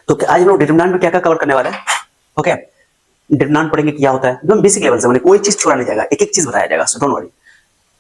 तो आज हम लोग डिटरमिनेंट में क्या क्या कवर करने वाले हैं। ओके, डिटरमिनेंट पढ़ेंगे क्या होता है, एकदम बेसिक लेवल से, कोई चीज छोड़ा नहीं जाएगा, एक एक चीज बताया जाएगा, सो डोंट वरी।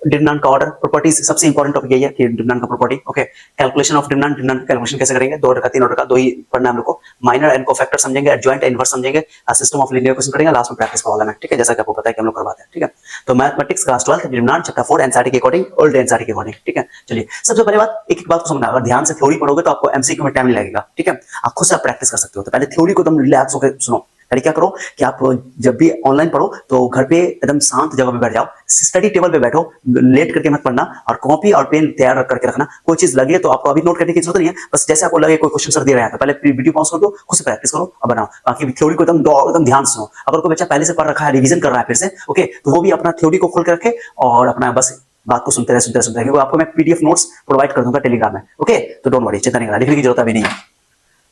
डिटरमिनेंट का ऑर्डर, प्रॉपर्टीज, सबसे इंपॉर्टेंट टॉपिक यही है कि डिटरमिनेंट का property. Okay, calculation of determinant, determinant calculation कैसे करेंगे, 2 ऑर्डर का 3 ऑर्डर का, दो ही पढ़ना है हम लोग को। माइनर एंड कोफैक्टर समझेंगे, एडजॉइंट इनवर्स समझेंगे, सिस्टम ऑफ लीनियर इक्वेशन करेंगे, लास्ट में प्रैक्टिस का वाला है, ठीक है, जैसा कि आपको पता है कि हम लोग करवाते हैं, ठीक है। तो mathematics class 12 determinant chapter 4 NCERT के अकॉर्डिंग, ओल्ड एनसीईआरटी के अकॉर्डिंग, ठीक है। चलिए, सबसे पहले बात, एक एक बात को समझना, अगर ध्यान से थ्योरी पढ़ोगे तो आपको एमसीक्यू में टाइम नहीं लगेगा, ठीक है। आप खुद से प्रैक्टिस कर सकते हो। तो पहले थ्योरी को तुम रिलैक्स होकर सुनो। पहले क्या करो कि आप जब भी ऑनलाइन पढ़ो तो घर पे एकदम शांत जगह पे बैठ जाओ, स्टडी टेबल पे बैठो, लेट करके मत पढ़ना, और कॉपी और पेन तैयार करके रखना। कोई चीज लगे तो आपको अभी नोट करने की जरूरत नहीं है, बस जैसे आपको लगे कोई क्वेश्चन सर दे रहा है तो पहले वीडियो पॉज कर दो, खुद से प्रैक्टिस करो और बनाओ। बाकी थ्योरी को एकदम ध्यान से सुनो। अगर कोई बच्चा पहले से पढ़ रखा है, रिवीजन कर रहा है फिर से, ओके, तो वो भी अपना थ्योरी को खोल के रखे और अपना बस बात को सुनते रहे, क्योंकि आपको मैं पीडीएफ नोट्स प्रोवाइड कर दूंगा टेलीग्राम में। ओके, तो डोंट वरी, चिंता नहीं करना, लिखने की जरूरत अभी नहीं है,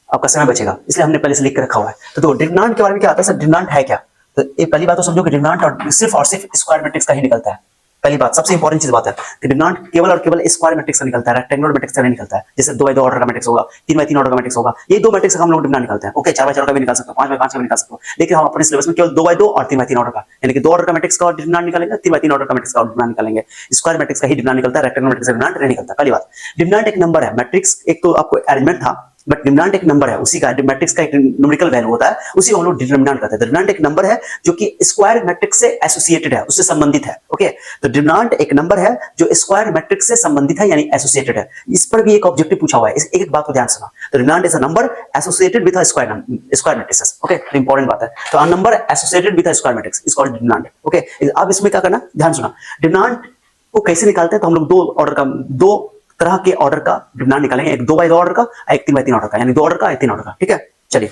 आपका समय बचेगा, इसलिए हमने पहले से लिख के रखा हुआ है। तो डिटरमिनेंट के बारे में क्या आता है सर, डिटरमिनेंट है क्या? तो ये पहली बात तो समझो कि डिटरमिनेंट और सिर्फ स्क्वायर मैट्रिक्स का ही निकलता है। पहली बात, सबसे इंपॉर्टेंट चीज बात है कि डिटरमिनेंट केवल और केवल स्क्वायर मैट्रिक्स का निकलता है, रेक्टेंगुलर मैट्रिक्स का नहीं निकलता है। जैसे 2x2 ऑर्डर का मैट्रिक्स होगा, 3x3 ऑर्डर का मैट्रिक्स होगा, ये दो मैट्रिक्स का हम लोग डिटरमिनेंट निकालते हैं। ओके, 4x4 का भी निकाल सकते हो, 5x5 का भी निकाल सकते हो, लेकिन हम अपने सिलेबस में केवल 2x2 और 3x3 ऑर्डर का, यानी कि 2 ऑर्डर का मैट्रिक्स का डिटरमिनेंट निकालेंगे, 3x3 ऑर्डर का मैट्रिक्स का डिटरमिनेंट निकालेंगे। स्क्वायर मैट्रिक्स का ही डिटरमिनेंट निकलता है, रेक्टेंगुलर मैट्रिक्स का डिटरमिनेंट नहीं निकलता। पहली बात, डिटरमिनेंट एक नंबर है, मैट्रिक्स एक तो आपको अरेंजमेंट था, बट डिटरमिनेंट एक नंबर है, उसी का मैट्रिक्स का एक न्यूमेरिकल वैल्यू होता है, उसी को हम लोग डिटरमिनेंट कहते हैं। डिटरमिनेंट एक नंबर है जो कि स्क्वायर मैट्रिक्स से एसोसिएटेड है, उससे संबंधित है। ओके, तो डिटरमिनेंट एक नंबर है जो स्क्वायर मैट्रिक्स से संबंधित है, यानी एसोसिएटेड है। इस पर भी एक ऑब्जेक्टिव पूछा हुआ है, एक एक बात को ध्यान सुना। तो determinant is a number associated with a square matrix. Okay, तो इंपॉर्टेंट बात है। तो a number associated with a square matrix is called determinant. Okay, अब इसमें क्या करना, ध्यान सुना। डिटरमिनेंट को कैसे निकालते हैं, तो हम लोग दो तरह के ऑर्डर का डिटरमिनेंट निकालेंगे, एक 2x2 ऑर्डर का, एक 3x3 ऑर्डर का, यानी 2 ऑर्डर का, एक 3 ऑर्डर का, ठीक है। चलिए,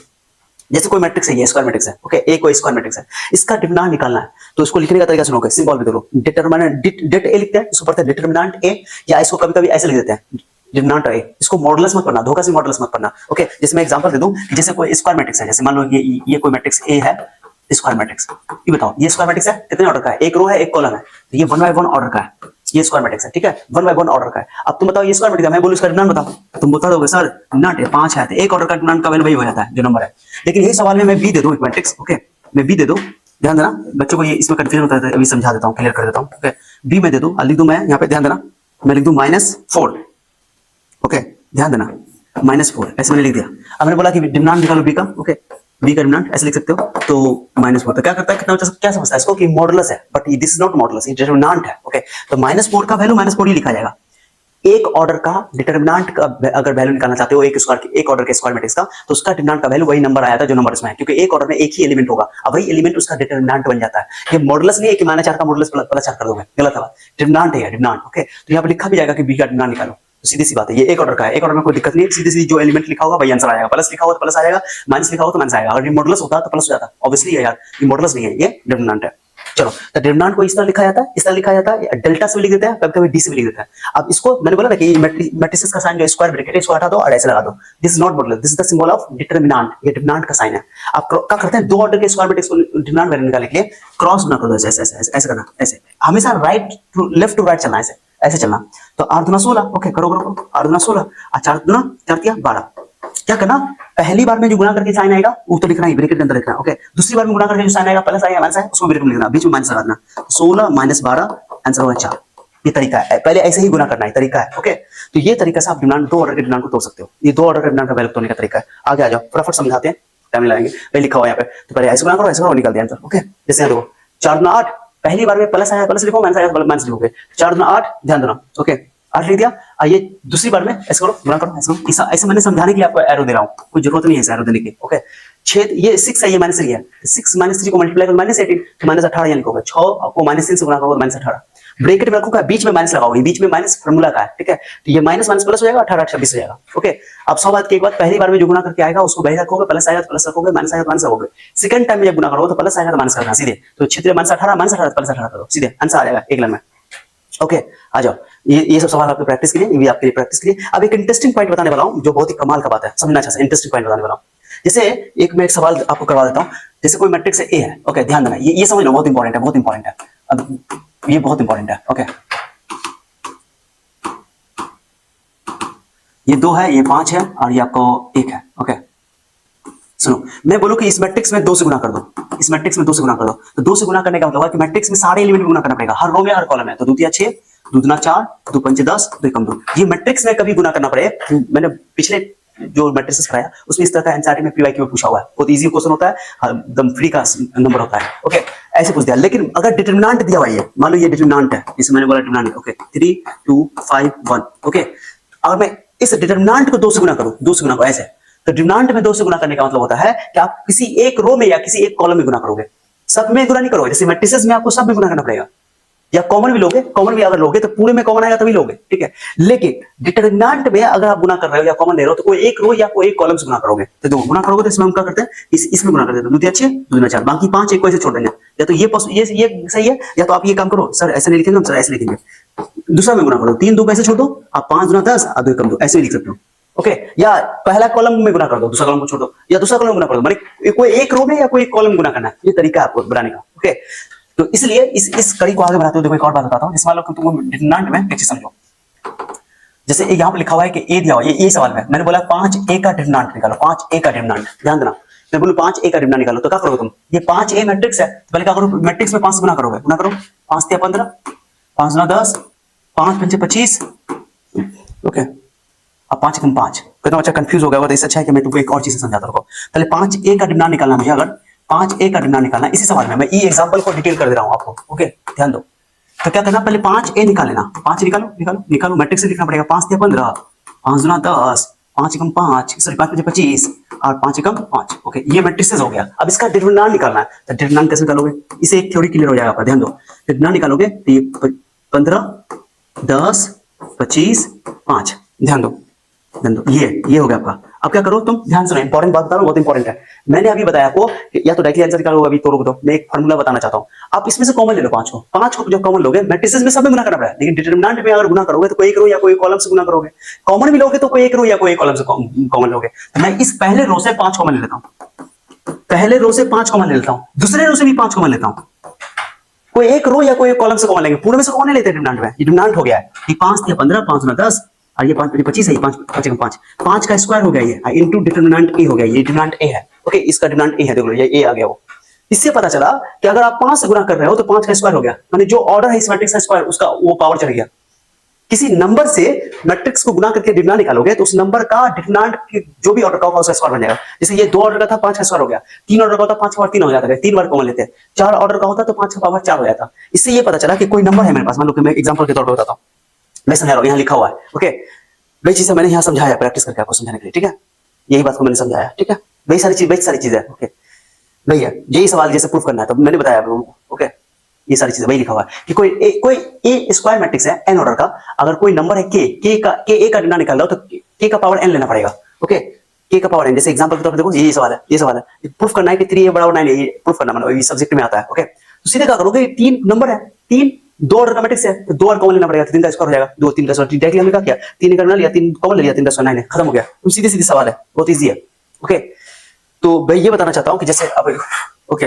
जैसे कोई मैट्रिक्स है, ये स्क्वायर मैट्रिक्स है, ओके, एक कोई स्क्वायर मैट्रिक्स है, इसका डिटरमिनेंट निकालना है, तो इसको लिखने का तरीका सुनोगे, सिंबल भी देखो, डिटरमिनेंट डिट ए लिखते हैं, इसको पढ़ते हैं डिटरमिनेंट ए, या इसको कभी-कभी ऐसे लिख देते हैं डिटरमिनेंट ए। इसको मॉडुलस मत पढ़ना, धोखा से मॉडुलस मत पढ़ना। ओके, जैसे मैं एग्जांपल दे दूं कि जैसे कोई स्क्वायर मैट्रिक्स है, जैसे मान लो ये कोई मैट्रिक्स ए है, स्क्वायर मैट्रिक्स, ये बताओ, ये स्क्वायर मैट्रिक्स है, कितने ऑर्डर का है, एक रो है, एक कॉलम है, तो ये 1x1 ऑर्डर का है, ये स्क्वायर मैट्रिक्स है, ठीक है, 1x1 ऑर्डर का है। अब तुम बताओ ये स्क्वायर मैट्रिक्स है, मैं बोलूं इसका डिटरमिनेंट बताओ, तुम बता दोगे सर डिटरमिनेंट है 5 है, तो एक ऑर्डर का डिटरमिनेंट का वैल्यू वही हो जाता है जो नंबर है। लेकिन यही सवाल में मैं बी दे दूं, एक मैट्रिक्स, ओके, मैं बी दे दूं, ध्यान देना बच्चों को, ये इसमें कंफ्यूजन होता है, अभी समझा देता हूं, क्लियर कर देता हूं। ओके, बी में दे दूं, लिख दूं मैं यहां पे, ध्यान देना, मैं लिख दूं -4। ओके, ध्यान देना, -4 ऐसे मैंने लिख दिया। अब मैंने बोला कि डिटरमिनेंट निकालो बी का, ओके, बी का डिटरमिनेंट ऐसे लिख सकते हो, तो -4। तो क्या करता है, कितना बच्चा क्या समझता है इसको कि मॉडुलस है, but this is not modulus, ये डिटरमिनेंट है। ओके, तो -4 का वैल्यू -4 ही लिखा जाएगा। एक ऑर्डर का डिटरमिनेंट का अगर वैल्यू निकालना चाहते हो, एक ऑर्डर के स्क्वायर मैट्रिक्स का, तो उसका डिटरमिनेंट का वैल्यू वही नंबर आया था जो नंबर इसमें है, क्योंकि एक ऑर्डर में एक ही एलिमेंट होगा, अब वही एलिमेंट उसका डिटरमिनेंट बन जाता है। ये मॉडुलस नहीं है कि -4 का मॉडुलस +4 कर दोगे, गलत है बात, डिटरमिनेंट है डिटरमिनेंट। ओके, तो यहाँ पर लिखा भी जाएगा कि बी का डिटरमिनेंट निकालो, तो सीधी सी बात है, ये एक ऑर्डर का है, एक ऑर्डर में कोई दिक्कत नहीं है, सीधी सीधी जो एलिमेंट लिखा होगा वही आंसर आएगा, प्लस लिखा होगा तो प्लस आएगा, माइनस लिखा होगा तो माइनस आएगा। अगर ये मॉडुलस होता तो प्लस हो जाता, ऑब्वियसली है यार, ये मॉडुलस नहीं है, ये डिटरमिनेंट है। चलो, तो डिटरमिनेंट को इस तरह लिखा जाता है, इस तरह लिखा जाता है, डेल्टा से भी लिख देते हैं, कभी-कभी डी से भी लिख देते हैं। अब इसको मैंने बोला ना कि मैट्रिसेस का साइन जो स्क्वायर ब्रैकेट है, इसको हटा दो और ऐसे लगा दो, this is not modulus, this is the symbol of determinant, ये डिटरमिनेंट का साइन है। आप क्या करते हैं, 2 ऑर्डर के स्क्वायर मैट्रिक्स को डिटरमिनेंट वैल्यू निकालने के लिए क्रॉस ना कर दो, ऐसे करना, ऐसे हमेशा right to left to right चलना, ऐसे चलना। तो 8 दूना 16, ओके, करो 8 दूना 16 और 4 दूना 4 12। क्या करना, पहली बार में जो गुणा करके साइन आएगा वो तो लिखना ही, ब्रैकेट के अंदर लिखना। ओके, दूसरी बार में गुणा करके जो साइन आएगा, प्लस आएगा माइनस आएगा, उसको ब्रैकेट में लिखना, बीच में माइनस लगा देना, 16 - 12 आंसर होगा 4। ये तरीका है, पहले ऐसे ही गुणा करना है, तरीका है। ओके, तो ये तरीका से आप डिटरमिनेंट 2 ऑर्डर के डिटरमिनेंट को तोड़ सकते हो, ये 2 ऑर्डर के डिटरमिनेंट का वैल्यू तोड़ने का तरीका है। आगे आ जाओ, फटाफट समझाते हैं, टाइम लगाएंगे। पहले लिखा हुआ यहाँ पे, तो पहले ऐसे गुणा करो, ऐसे करो, निकल दिया आंसर। ओके, जैसे यहाँ देखो 4 दूना 8, पहली बार में प्लस आया प्लस लिखो, माइनस आया तो माइनस लिखोगे, 4 दूना 8, ध्यान देना। ओके, 8 लिख दिया, ये दूसरी बार में ऐसे करो, गुणा करो, ऐसे करो, ऐसे मैंने समझाने के लिए आपको एरो दे रहा हूँ, कोई जरूरत नहीं है एरो देने की। ओके, 6 ये 6 है, ये -3 है, 6 - 3 को मल्टीप्लाई करो -18 तो -18 यहाँ लिखोगे, 6 को -3 से गुणा करोगे -18, ब्रैकेट में रखोगे, बीच में माइनस लगाओगे, बीच में माइनस फार्मूला का है, ठीक है। तो ये माइनस माइनस प्लस हो जाएगा, 18 26 हो जाएगा। ओके, अब 100 बात की एक बात, पहली बार में जो गुणा करके आएगा उसको वही रखोगे, प्लस आएगा तो प्लस रखोगे, माइनस आएगा तो माइनस रखोगे। सेकंड टाइम में जब गुणा करोगे तो प्लस आएगा तो माइनस करना सीधे, तो 6 - 18 प्लस 18 करो, सीधे आंसर आ जाएगा एक लाइन में। ओके, आ जाओ, ये सब सवाल आपके प्रैक्टिस के लिए, ये भी आपके लिए प्रैक्टिस के लिए। अब एक इंटरेस्टिंग पॉइंट बताने वाला हूं जो बहुत ही कमाल का बात है, समझना अच्छा, इंटरेस्टिंग पॉइंट बताने वाला हूं। जैसे मैं एक सवाल आपको करवा देता हूं, जैसे कोई मैट्रिक्स ए है, ओके, ध्यान देना, ये समझ लो, बहुत इंपॉर्टेंट है, बहुत इंपॉर्टेंट है। अब ये बहुत इंपॉर्टेंट है। ओके, ये 2 है, ये 5 है और ये आपको 1 है। ओके, सुनो, मैं बोलूं कि इस मैट्रिक्स में 2 से गुना कर दो, इस मैट्रिक्स में 2 से गुना कर दो, तो 2 से गुना करने का मतलब है कि मैट्रिक्स में सारे एलिमेंट गुना करना पड़ेगा, हर रो में हर कॉलम में। तो 2 तिया 6, 2 दूना 4, 2 पंचे 10, 2 एकम 2। ये मैट्रिक्स में कभी गुना करना पड़ेगा। मैंने पिछले जो मैट्रिक्स पढ़ाया उसमें इस तरह का एनसीईआरटी में पीवाईक्यू में पूछा हुआ है, बहुत इजी क्वेश्चन होता है, एकदम फ्री का नंबर होता है। ओके, ऐसे पूछ दिया। लेकिन अगर डिटरमिनेंट दिया हुआ है, मान लो ये डिटरमिनेंट है, जिसे मैंने बोला डिटरमिनेंट, ओके 3 2 5 1, ओके, अगर मैं इस डिटरमिनेंट को 2 से गुना करूं, 2 से गुना करो ऐसे, तो डिटरमिनेंट में 2 से गुना करने का मतलब होता है कि आप किसी एक रो में या किसी एक कॉलम में गुना करोगे, सब में गुना नहीं करोगे। जैसे मैट्रिसेस में आपको सब में गुना करना पड़ेगा, या कॉमन भी लोगे, कॉमन भी अगर लोगे तो पूरे में कॉमन आएगा तभी लोगे, ठीक है। लेकिन डिटरमिनेंट में अगर आप गुना कर रहे हो या कॉमन ले रहे हो तो कोई एक रो या कोई एक कॉलम से गुना करोगे। तो जो गुना करोगे तो इसमें हम क्या करते हैं, इसमें गुना कर देते हैं, 2 अच्छे 2 4, बाकी 5 एक को ऐसे छोड़ देंगे। या तो ये सही है, या तो आप ये काम करो, सर ऐसे नहीं लिखेंगे हम, सर ऐसे लिखेंगे, दूसरा में गुना करो, 3 2 कैसे छोड़ दो आप, 5 दूना 10 और 2 एकम 2, ऐसे भी लिख सकते हो। ओके, या पहला कॉलम में गुना कर दो, दूसरा कॉलम को छोड़ दो, या दूसरा कॉलम में गुना कर दो, माने कोई एक रो में या कोई एक कॉलम में गुना करना है, ये तरीका है आपको बनाने का। ओके, तो इसलिए इस कड़ी को आगे बढ़ाते हुए देखो एक और बात बताता हूं। जैसे मान लो कि तुम डिटरमिनेंट में एक चीज समझो, जैसे यहाँ पे लिखा हुआ है कि ए दिया हुआ है, ये सवाल में मैंने बोला 5 ए का डिटरमिनेंट निकालो, 5 ए का डिटरमिनेंट, ध्यान देना, मैं बोलूं 5 ए का डिटरमिनेंट निकालो, तो क्या करोगे तुम, ये 5 ए मैट्रिक्स है, तो पहले क्या करो, मैट्रिक्स में 5 से गुना करोगे, गुना करो, 5 तिया 15, 5 दूना 10, 5 पंचे 25, ओके, अब 5 एकम 5, कितना बच्चा कंफ्यूज हो गया होगा, तो इससे अच्छा है कि मैं तुमको एक और चीज समझाता रहूं। पहले 5 ए का डिटरमिनेंट निकालना मुझे, अगर 5 ए का डिटरमिनेंट निकालना इसी सवाल में, मैं ई एग्जांपल को डिटेल कर दे रहा हूं आपको। ओके, ध्यान दो, तो क्या करना, पहले 5 ए निकाल लेना, 5 निकालो निकालो निकालो, मैट्रिक्स से लिखना पड़ेगा, 5 तिया 15, 5 दूना 10, 5 एकम 5, सॉरी 5 पंचे 25 और 5 एकम 5। ओके, ये मैट्रिक्स हो गया। अब इसका डिटरमिनेंट निकालना है, तो डिटरमिनेंट कैसे निकालोगे, इसे एक थ्योरी क्लियर हो जाएगा आपका, ध्यान दो। डिटरमिनेंट निकालोगे तो ये 15 10 25 5, ध्यान दो, ये हो गया आपका। अब क्या करो तुम, ध्यान सुनो, इंपॉर्टेंट बात बता रहा हूं, बहुत इंपॉर्टेंट है। मैंने अभी बताया आपको, या तो डायरेक्टली आंसर निकालो, अभी तो रोक दो, मैं एक फार्मूला बताना चाहता हूं। आप इसमें से कॉमन ले लो, 5 को जब कॉमन लोगे, मैट्रिसेस में सब में गुना करना पड़ेगा, लेकिन डिटरमिनेंट में अगर गुना करोगे तो कोई एक रो या कोई कॉलम से गुना करोगे, कॉमन भी लोगे तो कोई एक रो या कोई कॉलम से कॉमन लोगे। तो मैं इस पहले रो से 5 कॉमन ले लेता हूं, पहले रो से 5 कॉमन ले लेता हूं, दूसरे रो से भी 5 कॉमन लेता हूं, कोई एक रो या कोई एक कॉलम से कॉमन लेंगे, पूरे में से कॉमन नहीं लेते डिटरमिनेंट में। डिटरमिनेंट हो गया है कि 5 तिया 15, 5 दूना 10 और ये 5 25 है, 5 एकम 5, 5 का स्क्वायर हो गया ये, इनटू डिटरमिनेंट ए हो गया, ये डिटरमिनेंट ए है। ओके, इसका डिटरमिनेंट ए है, देख लो ये ए आ गया। वो इससे पता चला कि अगर आप 5 से गुना कर रहे हो तो 5 का स्क्वायर हो गया, माने जो ऑर्डर है इस मैट्रिक्स का स्क्वायर, उसका वो पावर चढ़ गया। किसी नंबर से मैट्रिक्स को गुना करके डिटरमिनेंट निकालोगे तो उस नंबर का डिटरमिनेंट जो भी ऑर्डर का होगा उसका स्क्वायर बन जाएगा। जैसे ये 2 ऑर्डर का था, 5 का स्क्वायर हो गया, 3 ऑर्डर का होता 5 का पावर 3 हो जाता है, 3 बार कॉमन लेते हैं, 4 ऑर्डर का होता तो 5 का पावर 4 हो जाता। इससे ये पता चला कि कोई नंबर है मेरे पास, मान लो कि मैं एग्जांपल के तौर पर बताता हूं, मैं समझा रहा हूं, यहां लिखा हुआ है। ओके, वही चीज मैंने यहां समझाया, प्रैक्टिस करके आपको समझाने के लिए, ठीक है, यही बात को मैंने समझाया, ठीक है, वही सारी चीज है। ओके भैया, यही सवाल जैसे प्रूफ करना है तो मैंने बताया आपको। ओके, ये सारी चीजें वही लिखा हुआ है कि कोई ए स्क्वायर मैट्रिक्स है एन ऑर्डर का, अगर कोई नंबर है के ए का डिटरमिनेंट निकाल रहा हो तो के का पावर एन लेना पड़ेगा। ओके, के का पावर एन, जैसे एग्जांपल के तौर पर देखो, ये सवाल है, प्रूफ करना है कि 3a बराबर 9 है, ये प्रूफ करना, मतलब ये सब्जेक्ट में आता है। ओके, तो सीधे क्या करोगे, 3 नंबर है, 3 2 ऑर्डर का मैट्रिक्स है, तो 2 और कॉमन लेना पड़ेगा, तो 3 का स्क्वायर हो जाएगा, 2 3 का स्क्वायर, डायरेक्टली हमने क्या किया, 3 का लिया, 3 कॉमन ले लिया, 3 का स्क्वायर 9 है, खत्म हो गया। तो सीधे सवाल है, बहुत इजी है। ओके, तो मैं ये बताना चाहता हूं कि जैसे अब ओके,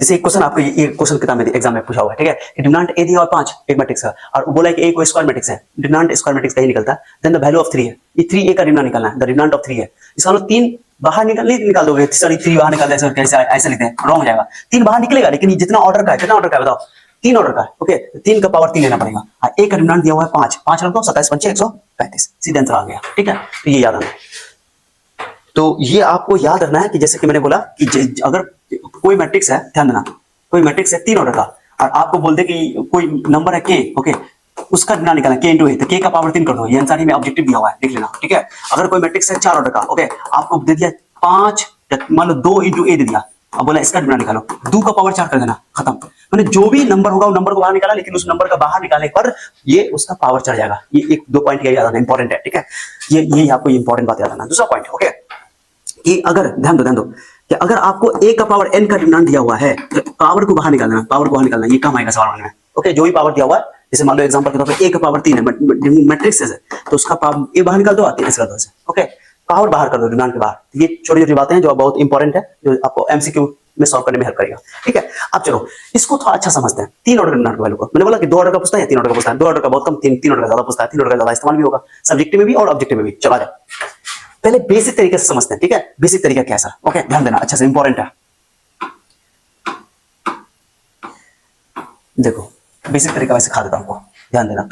जैसे एक क्वेश्चन आपको ये क्वेश्चन किताब में एग्जाम में पूछा हुआ है, ठीक है, डिटरमिनेंट ए दिया और 5 एक मैट्रिक्स का, और बोला है कि ए कोई स्क्वायर मैट्रिक्स है, डिटरमिनेंट स्क्वायर मैट्रिक्स का ही निकलता है, देन द वैल्यू ऑफ 3 है, ये 3 ए का डिटरमिनेंट निकालना है, द डिटरमिनेंट ऑफ 3 है। इसका मतलब 3 बाहर निकाल दोगे, सॉरी 3 बाहर निकाल दे, कैसे ऐसे लिखते हैं, रॉन्ग हो जाएगा, 3 बाहर निकलेगा, लेकिन ये जितना ऑर्डर का है, कितना ऑर्डर का है बताओ, 3 ऑर्डर का है। ओके, 3 का पावर 3 लेना पड़ेगा, ए का डिटरमिनेंट दिया हुआ है 5 रख दो, 27 पंचे 135, सीधे आंसर आ गया, ठीक है। तो ये याद रखना, तो ये आपको याद रखना है कि जैसे कि मैंने बोला कि अगर कोई मैट्रिक्स है, ध्यान देना, कोई मैट्रिक्स है 3 ऑर्डर का, और आपको बोल दे कि कोई नंबर है के, ओके, उसका डिटरमिनेंट निकालना, के इनटू ए, तो के का पावर 3 कर दो, ये आंसर में ऑब्जेक्टिव दिया हुआ है, देख लेना, ठीक है। अगर कोई मैट्रिक्स है 4 ऑर्डर का, ओके, आपको दे दिया 5, मान लो 2 इनटू ए दे दिया, अब बोला इसका डिटरमिनेंट निकालो, 2 का पावर 4 कर देना, खत्म। मैंने जो भी नंबर होगा वो नंबर को बाहर निकाला, लेकिन उस नंबर का बाहर निकालने पर ये उसका पावर चढ़ जाएगा। ये 1-2 पॉइंट याद रखना, इंपॉर्टेंट है, ठीक है, ये आपको इंपॉर्टेंट बात याद रखना। दूसरा पॉइंट, ओके, कि अगर ध्यान दो कि अगर आपको a का पावर n का डिटरमिनेंट दिया हुआ है तो पावर को बाहर निकालना, ये काम आएगा सवाल में। ओके, जो भी पावर दिया हुआ है, जैसे मान लो एग्जांपल के तौर पे a का पावर 3 है, मैट्रिक्स है, तो उसका पावर a बाहर निकाल दो, 3 कर दो ऐसे। ओके, पावर बाहर कर दो डिटरमिनेंट के बाहर। ये छोटी-छोटी बातें हैं जो बहुत इंपॉर्टेंट है, जो आपको एमसीक्यू में सॉल्व करने में हेल्प करेगा, ठीक है। अब चलो इसको थोड़ा अच्छा समझते हैं, 3 ऑर्डर डिटरमिनेंट की वैल्यू को। मैंने बोला कि 2 ऑर्डर का पूछता है, 3 ऑर्डर का पूछता है, 2 ऑर्डर का बहुत कम, 3 ऑर्डर का ज्यादा पूछता है, 3 ऑर्डर का ज्यादा इस्तेमाल भी होगा, सब्जेक्टिव में भी और ऑब्जेक्टिव में भी। चलो आ जाओ, पहले बेसिक तरीके से समझते हैं, ठीक है, बेसिक तरीका क्या है सर, ओके, ध्यान देना अच्छा से, इंपॉर्टेंट है। देखो बेसिक तरीका मैं सिखा देता हूं आपको, ध्यान देना।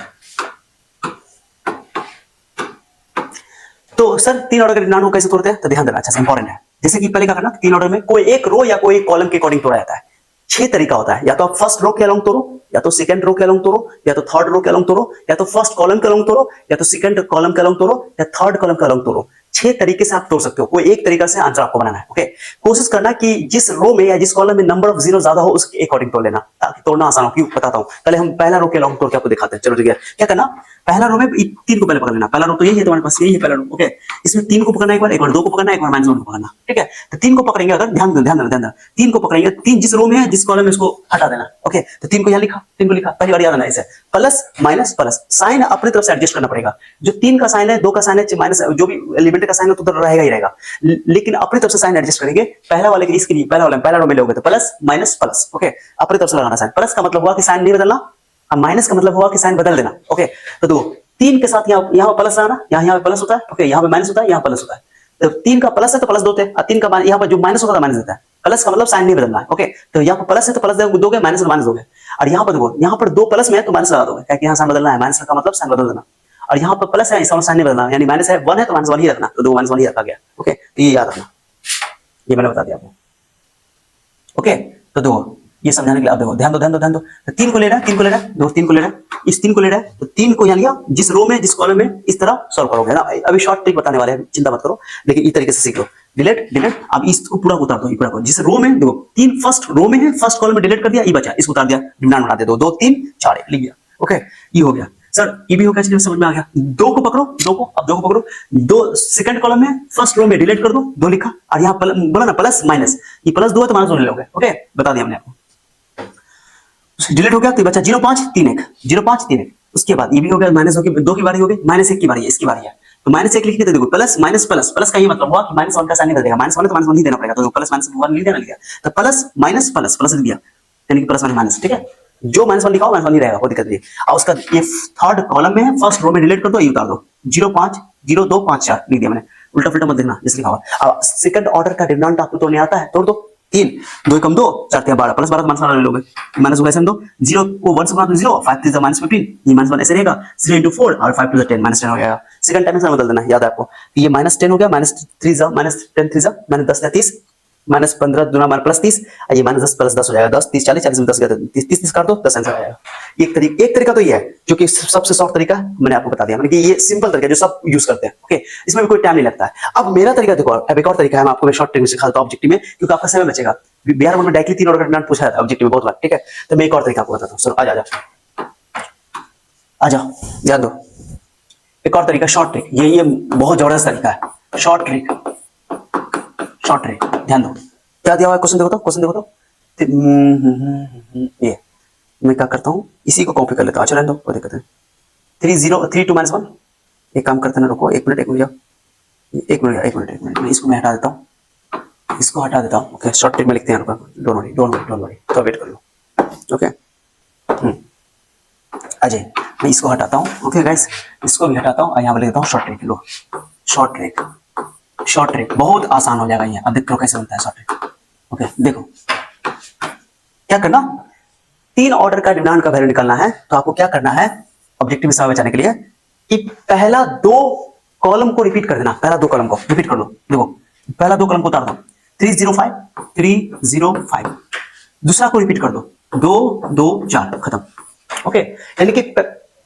तो सर तीन ऑर्डर के डिटरमिनेंट को कैसे तोड़ते हैं, तो ध्यान देना अच्छा से, इंपॉर्टेंट है। जैसे कि पहले क्या करना, तीन ऑर्डर में कोई एक रो या कोई एक कॉलम के अकॉर्डिंग तोड़ा जाता है। 6 तरीका होता है, या तो आप फर्स्ट रो के अलोंग तोड़ो, या तो सेकंड रो के अलोंग तोड़ो, या तो थर्ड रो के अलोंग तोड़ो, या तो फर्स्ट कॉलम के अलोंग तोड़ो, या तो सेकंड कॉलम के अलोंग तोड़ो, या थर्ड कॉलम के अलोंग तोड़ो। 6 तरीके से आप तोड़ सकते हो, कोई एक तरीका से आंसर आपको बनाना है। ओके, कोशिश करना कि जिस रो में या जिस कॉलम में नंबर ऑफ जीरो ज्यादा हो उसके अकॉर्डिंग तोड़ लेना, ताकि तोड़ना आसान हो। क्यों बताता हूं, पहले हम पहला रो के अलोंग तोड़ के आपको दिखाते हैं। चलो ठीक है, क्या करना, पहला रो में 3 को पहले पकड़ लेना। पहला रो तो यही है तुम्हारे पास, यही है पहला रो। ओके, इसमें 3 को पकड़ना, एक बार 2 को पकड़ना, एक बार -1 को पकड़ना, ठीक है। तो 3 को पकड़ेंगे, अगर ध्यान देना 3 को पकड़ेंगे, 3 जिस रो में है जिस कॉलम में, उसको हटा देना। ओके, तो 3 को यहां लिखा, 3 को लिखा, पहली बार याद आना ऐसे, प्लस माइनस प्लस, साइन अपनी तरफ से एडजस्ट करना पड़ेगा। जो 3 का साइन है, 2 का साइन है, माइनस जो भी एलिमेंट का साइन है तो उधर रहेगा ही रहेगा, लेकिन अपनी तरफ से साइन एडजस्ट करेंगे। पहला वाले के इसके लिए पहला रो में लोगे तो प्लस माइनस प्लस। ओके, अपनी तरफ से लगाना साइन। प्लस का मतलब हुआ कि साइन नहीं बदलना, और माइनस का मतलब हुआ कि साइन बदल देना। ओके, तो देखो 3 के साथ यहाँ प्लस आना, यहाँ पे प्लस होता है। ओके, यहाँ पे माइनस होता है, यहाँ प्लस होता है। तो 3 का प्लस है तो प्लस 2 थे, और 3 का यहाँ पर जो माइनस होता है माइनस देता है। प्लस का मतलब साइन नहीं बदलना है। ओके, तो यहाँ पर प्लस है तो प्लस दोगे, माइनस माइनस दोगे। और यहाँ पर देखो, यहाँ पर 2 प्लस में है तो माइनस लगा दोगे, क्योंकि यहाँ साइन बदलना है, माइनस का मतलब साइन बदल देना। और यहाँ पर प्लस है, इसका साइन नहीं बदलना, यानी माइनस है 1 है तो -1 ही रखना, तो 2 -1 ही रखा गया। ओके, तो ये याद रखना, ये मैंने बता दिया आपको। ओके, तो देखो ये समझाने के लिए, आप देखो ध्यान दो। तो 3 को ले रहा है, 3 को ले रहा है, दो 3 को ले रहा है, इस 3 को ले रहा है, तो 3 को यहाँ लिया, जिस रो में जिस कॉलम में, इस तरह सॉल्व करोगे ना। अभी शॉर्ट ट्रिक बताने वाले हैं, चिंता मत करो, लेकिन इस तरीके से सीख लो। डिलीट, अब इसको पूरा उतार दो, पूरा को, जिस रो में देखो 3 फर्स्ट रो में है, फर्स्ट कॉलम में डिलीट कर दिया, ये बचा, इसको उतार दिया, डिटरमिनेंट बना दे दो, 2 3 4 लिख दिया। ओके, ये हो गया सर, ये भी हो गया, समझ में आ गया। 2 को पकड़ो, 2 को, अब 2 को पकड़ो, 2 सेकंड कॉलम में फर्स्ट रो में डिलीट कर दो, 2 लिखा, और यहाँ बोला ना प्लस माइनस, ये +2 है तो -2 ले लोगे। ओके, बता दिया हमने आपको, डिलीट हो गया तो बचा 0 5 3 1, 0 5 3 1। उसके बाद ये भी हो गया, -2 की बारी हो गई, -1 की बारी है, इसकी बारी है, तो -1 लिखने तो देखो प्लस माइनस प्लस, प्लस का ये मतलब हुआ कि -1 का साइन नहीं बदलेगा, -1 है तो -1 ही देना पड़ेगा, तो प्लस -1 नहीं देना लिखा, तो प्लस माइनस प्लस, प्लस लिख दिया, यानी कि प्लस माइनस, ठीक है। जो -1 लिखा हो -1 ही रहेगा, कोई दिक्कत नहीं। और उसका ये थर्ड कॉलम में है, फर्स्ट रो में डिलीट कर दो, ये उतार दो, 0 5 0 2 5 4 लिख दिया मैंने, उल्टा फुल्टा मत देखना जिस लिखा हुआ। अब सेकंड ऑर्डर का डिटरमिनेंट आपको तोड़ने आता है, तोड़ दो। 3 2 कम 2 4 12, प्लस 12 माइनस 12 ले लोगे, माइनस होगा ऐसे, 0 को 1 से गुणा तो 0, 5 3 -15, ये -1 ऐसे रहेगा, 3 into 4 और 5 2 10, -10 हो जाएगा। सेकंड टाइम में बदल देना, याद है आपको, ये -10 हो गया, -3 -10 3 -10 30, -15 दूना +30, ये -10 +10 हो जाएगा, 10 30 40 40 में 10 गया, 30 30 काट दो, 10 आंसर आ जाएगा। एक तरीका तो ये है, जो कि सबसे शॉर्ट तरीका मैंने आपको बता दिया, मैंने कि ये सिंपल तरीका जो सब यूज करते हैं। ओके, इसमें भी कोई टाइम नहीं लगता है। अब मेरा तरीका देखो, अब एक और तरीका है, मैं आपको शॉर्ट ट्रिक में सिखा देता हूं ऑब्जेक्टिव में, क्योंकि आपका समय बचेगा। बिहार बोर्ड में डायरेक्टली 3 ऑर्डर का डिटरमिनेंट पूछा जाता है ऑब्जेक्टिव में बहुत बार, ठीक है। तो मैं एक और तरीका आपको बताता हूं, चलो आ जाओ, ध्यान दो। एक और तरीका शॉर्ट ट्रिक, ये बहुत जबरदस्त तरीका है, शॉर्ट ट्रिक, ध्यान दो। क्या दिया हुआ है, क्वेश्चन देखो तो, ये मैं क्या करता हूँ, इसी को कॉपी कर लेता हूँ, चलो दो, कोई दिक्कत नहीं। 3 2 -1, एक काम करते ना, रुको 1 मिनट, मैं इसको मैं हटा देता हूँ, इसको हटा देता हूँ। ओके, शॉर्ट ट्रिक में लिखते हैं, डोंट वरी, तो वेट कर लो। ओके, अजय मैं इसको हटाता हूँ। ओके गाइस, इसको भी हटाता हूँ और यहाँ पर लिखता हूँ शॉर्ट ट्रिक। लो, शॉर्ट ट्रिक बहुत आसान हो जाएगा ये। अब देखो कैसे बनता है शॉर्ट ट्रिक। ओके, देखो क्या करना, 3 ऑर्डर का डिटरमिनेंट का वैल्यू निकालना है, तो आपको क्या करना है ऑब्जेक्टिव में समय बचाने के लिए, कि पहला 2 कॉलम को रिपीट कर देना, पहला 2 कॉलम को रिपीट कर दो। देखो पहला 2 कॉलम को उतार दो, 305, दूसरा को रिपीट कर दो, 2 2 4, खत्म। ओके, यानी कि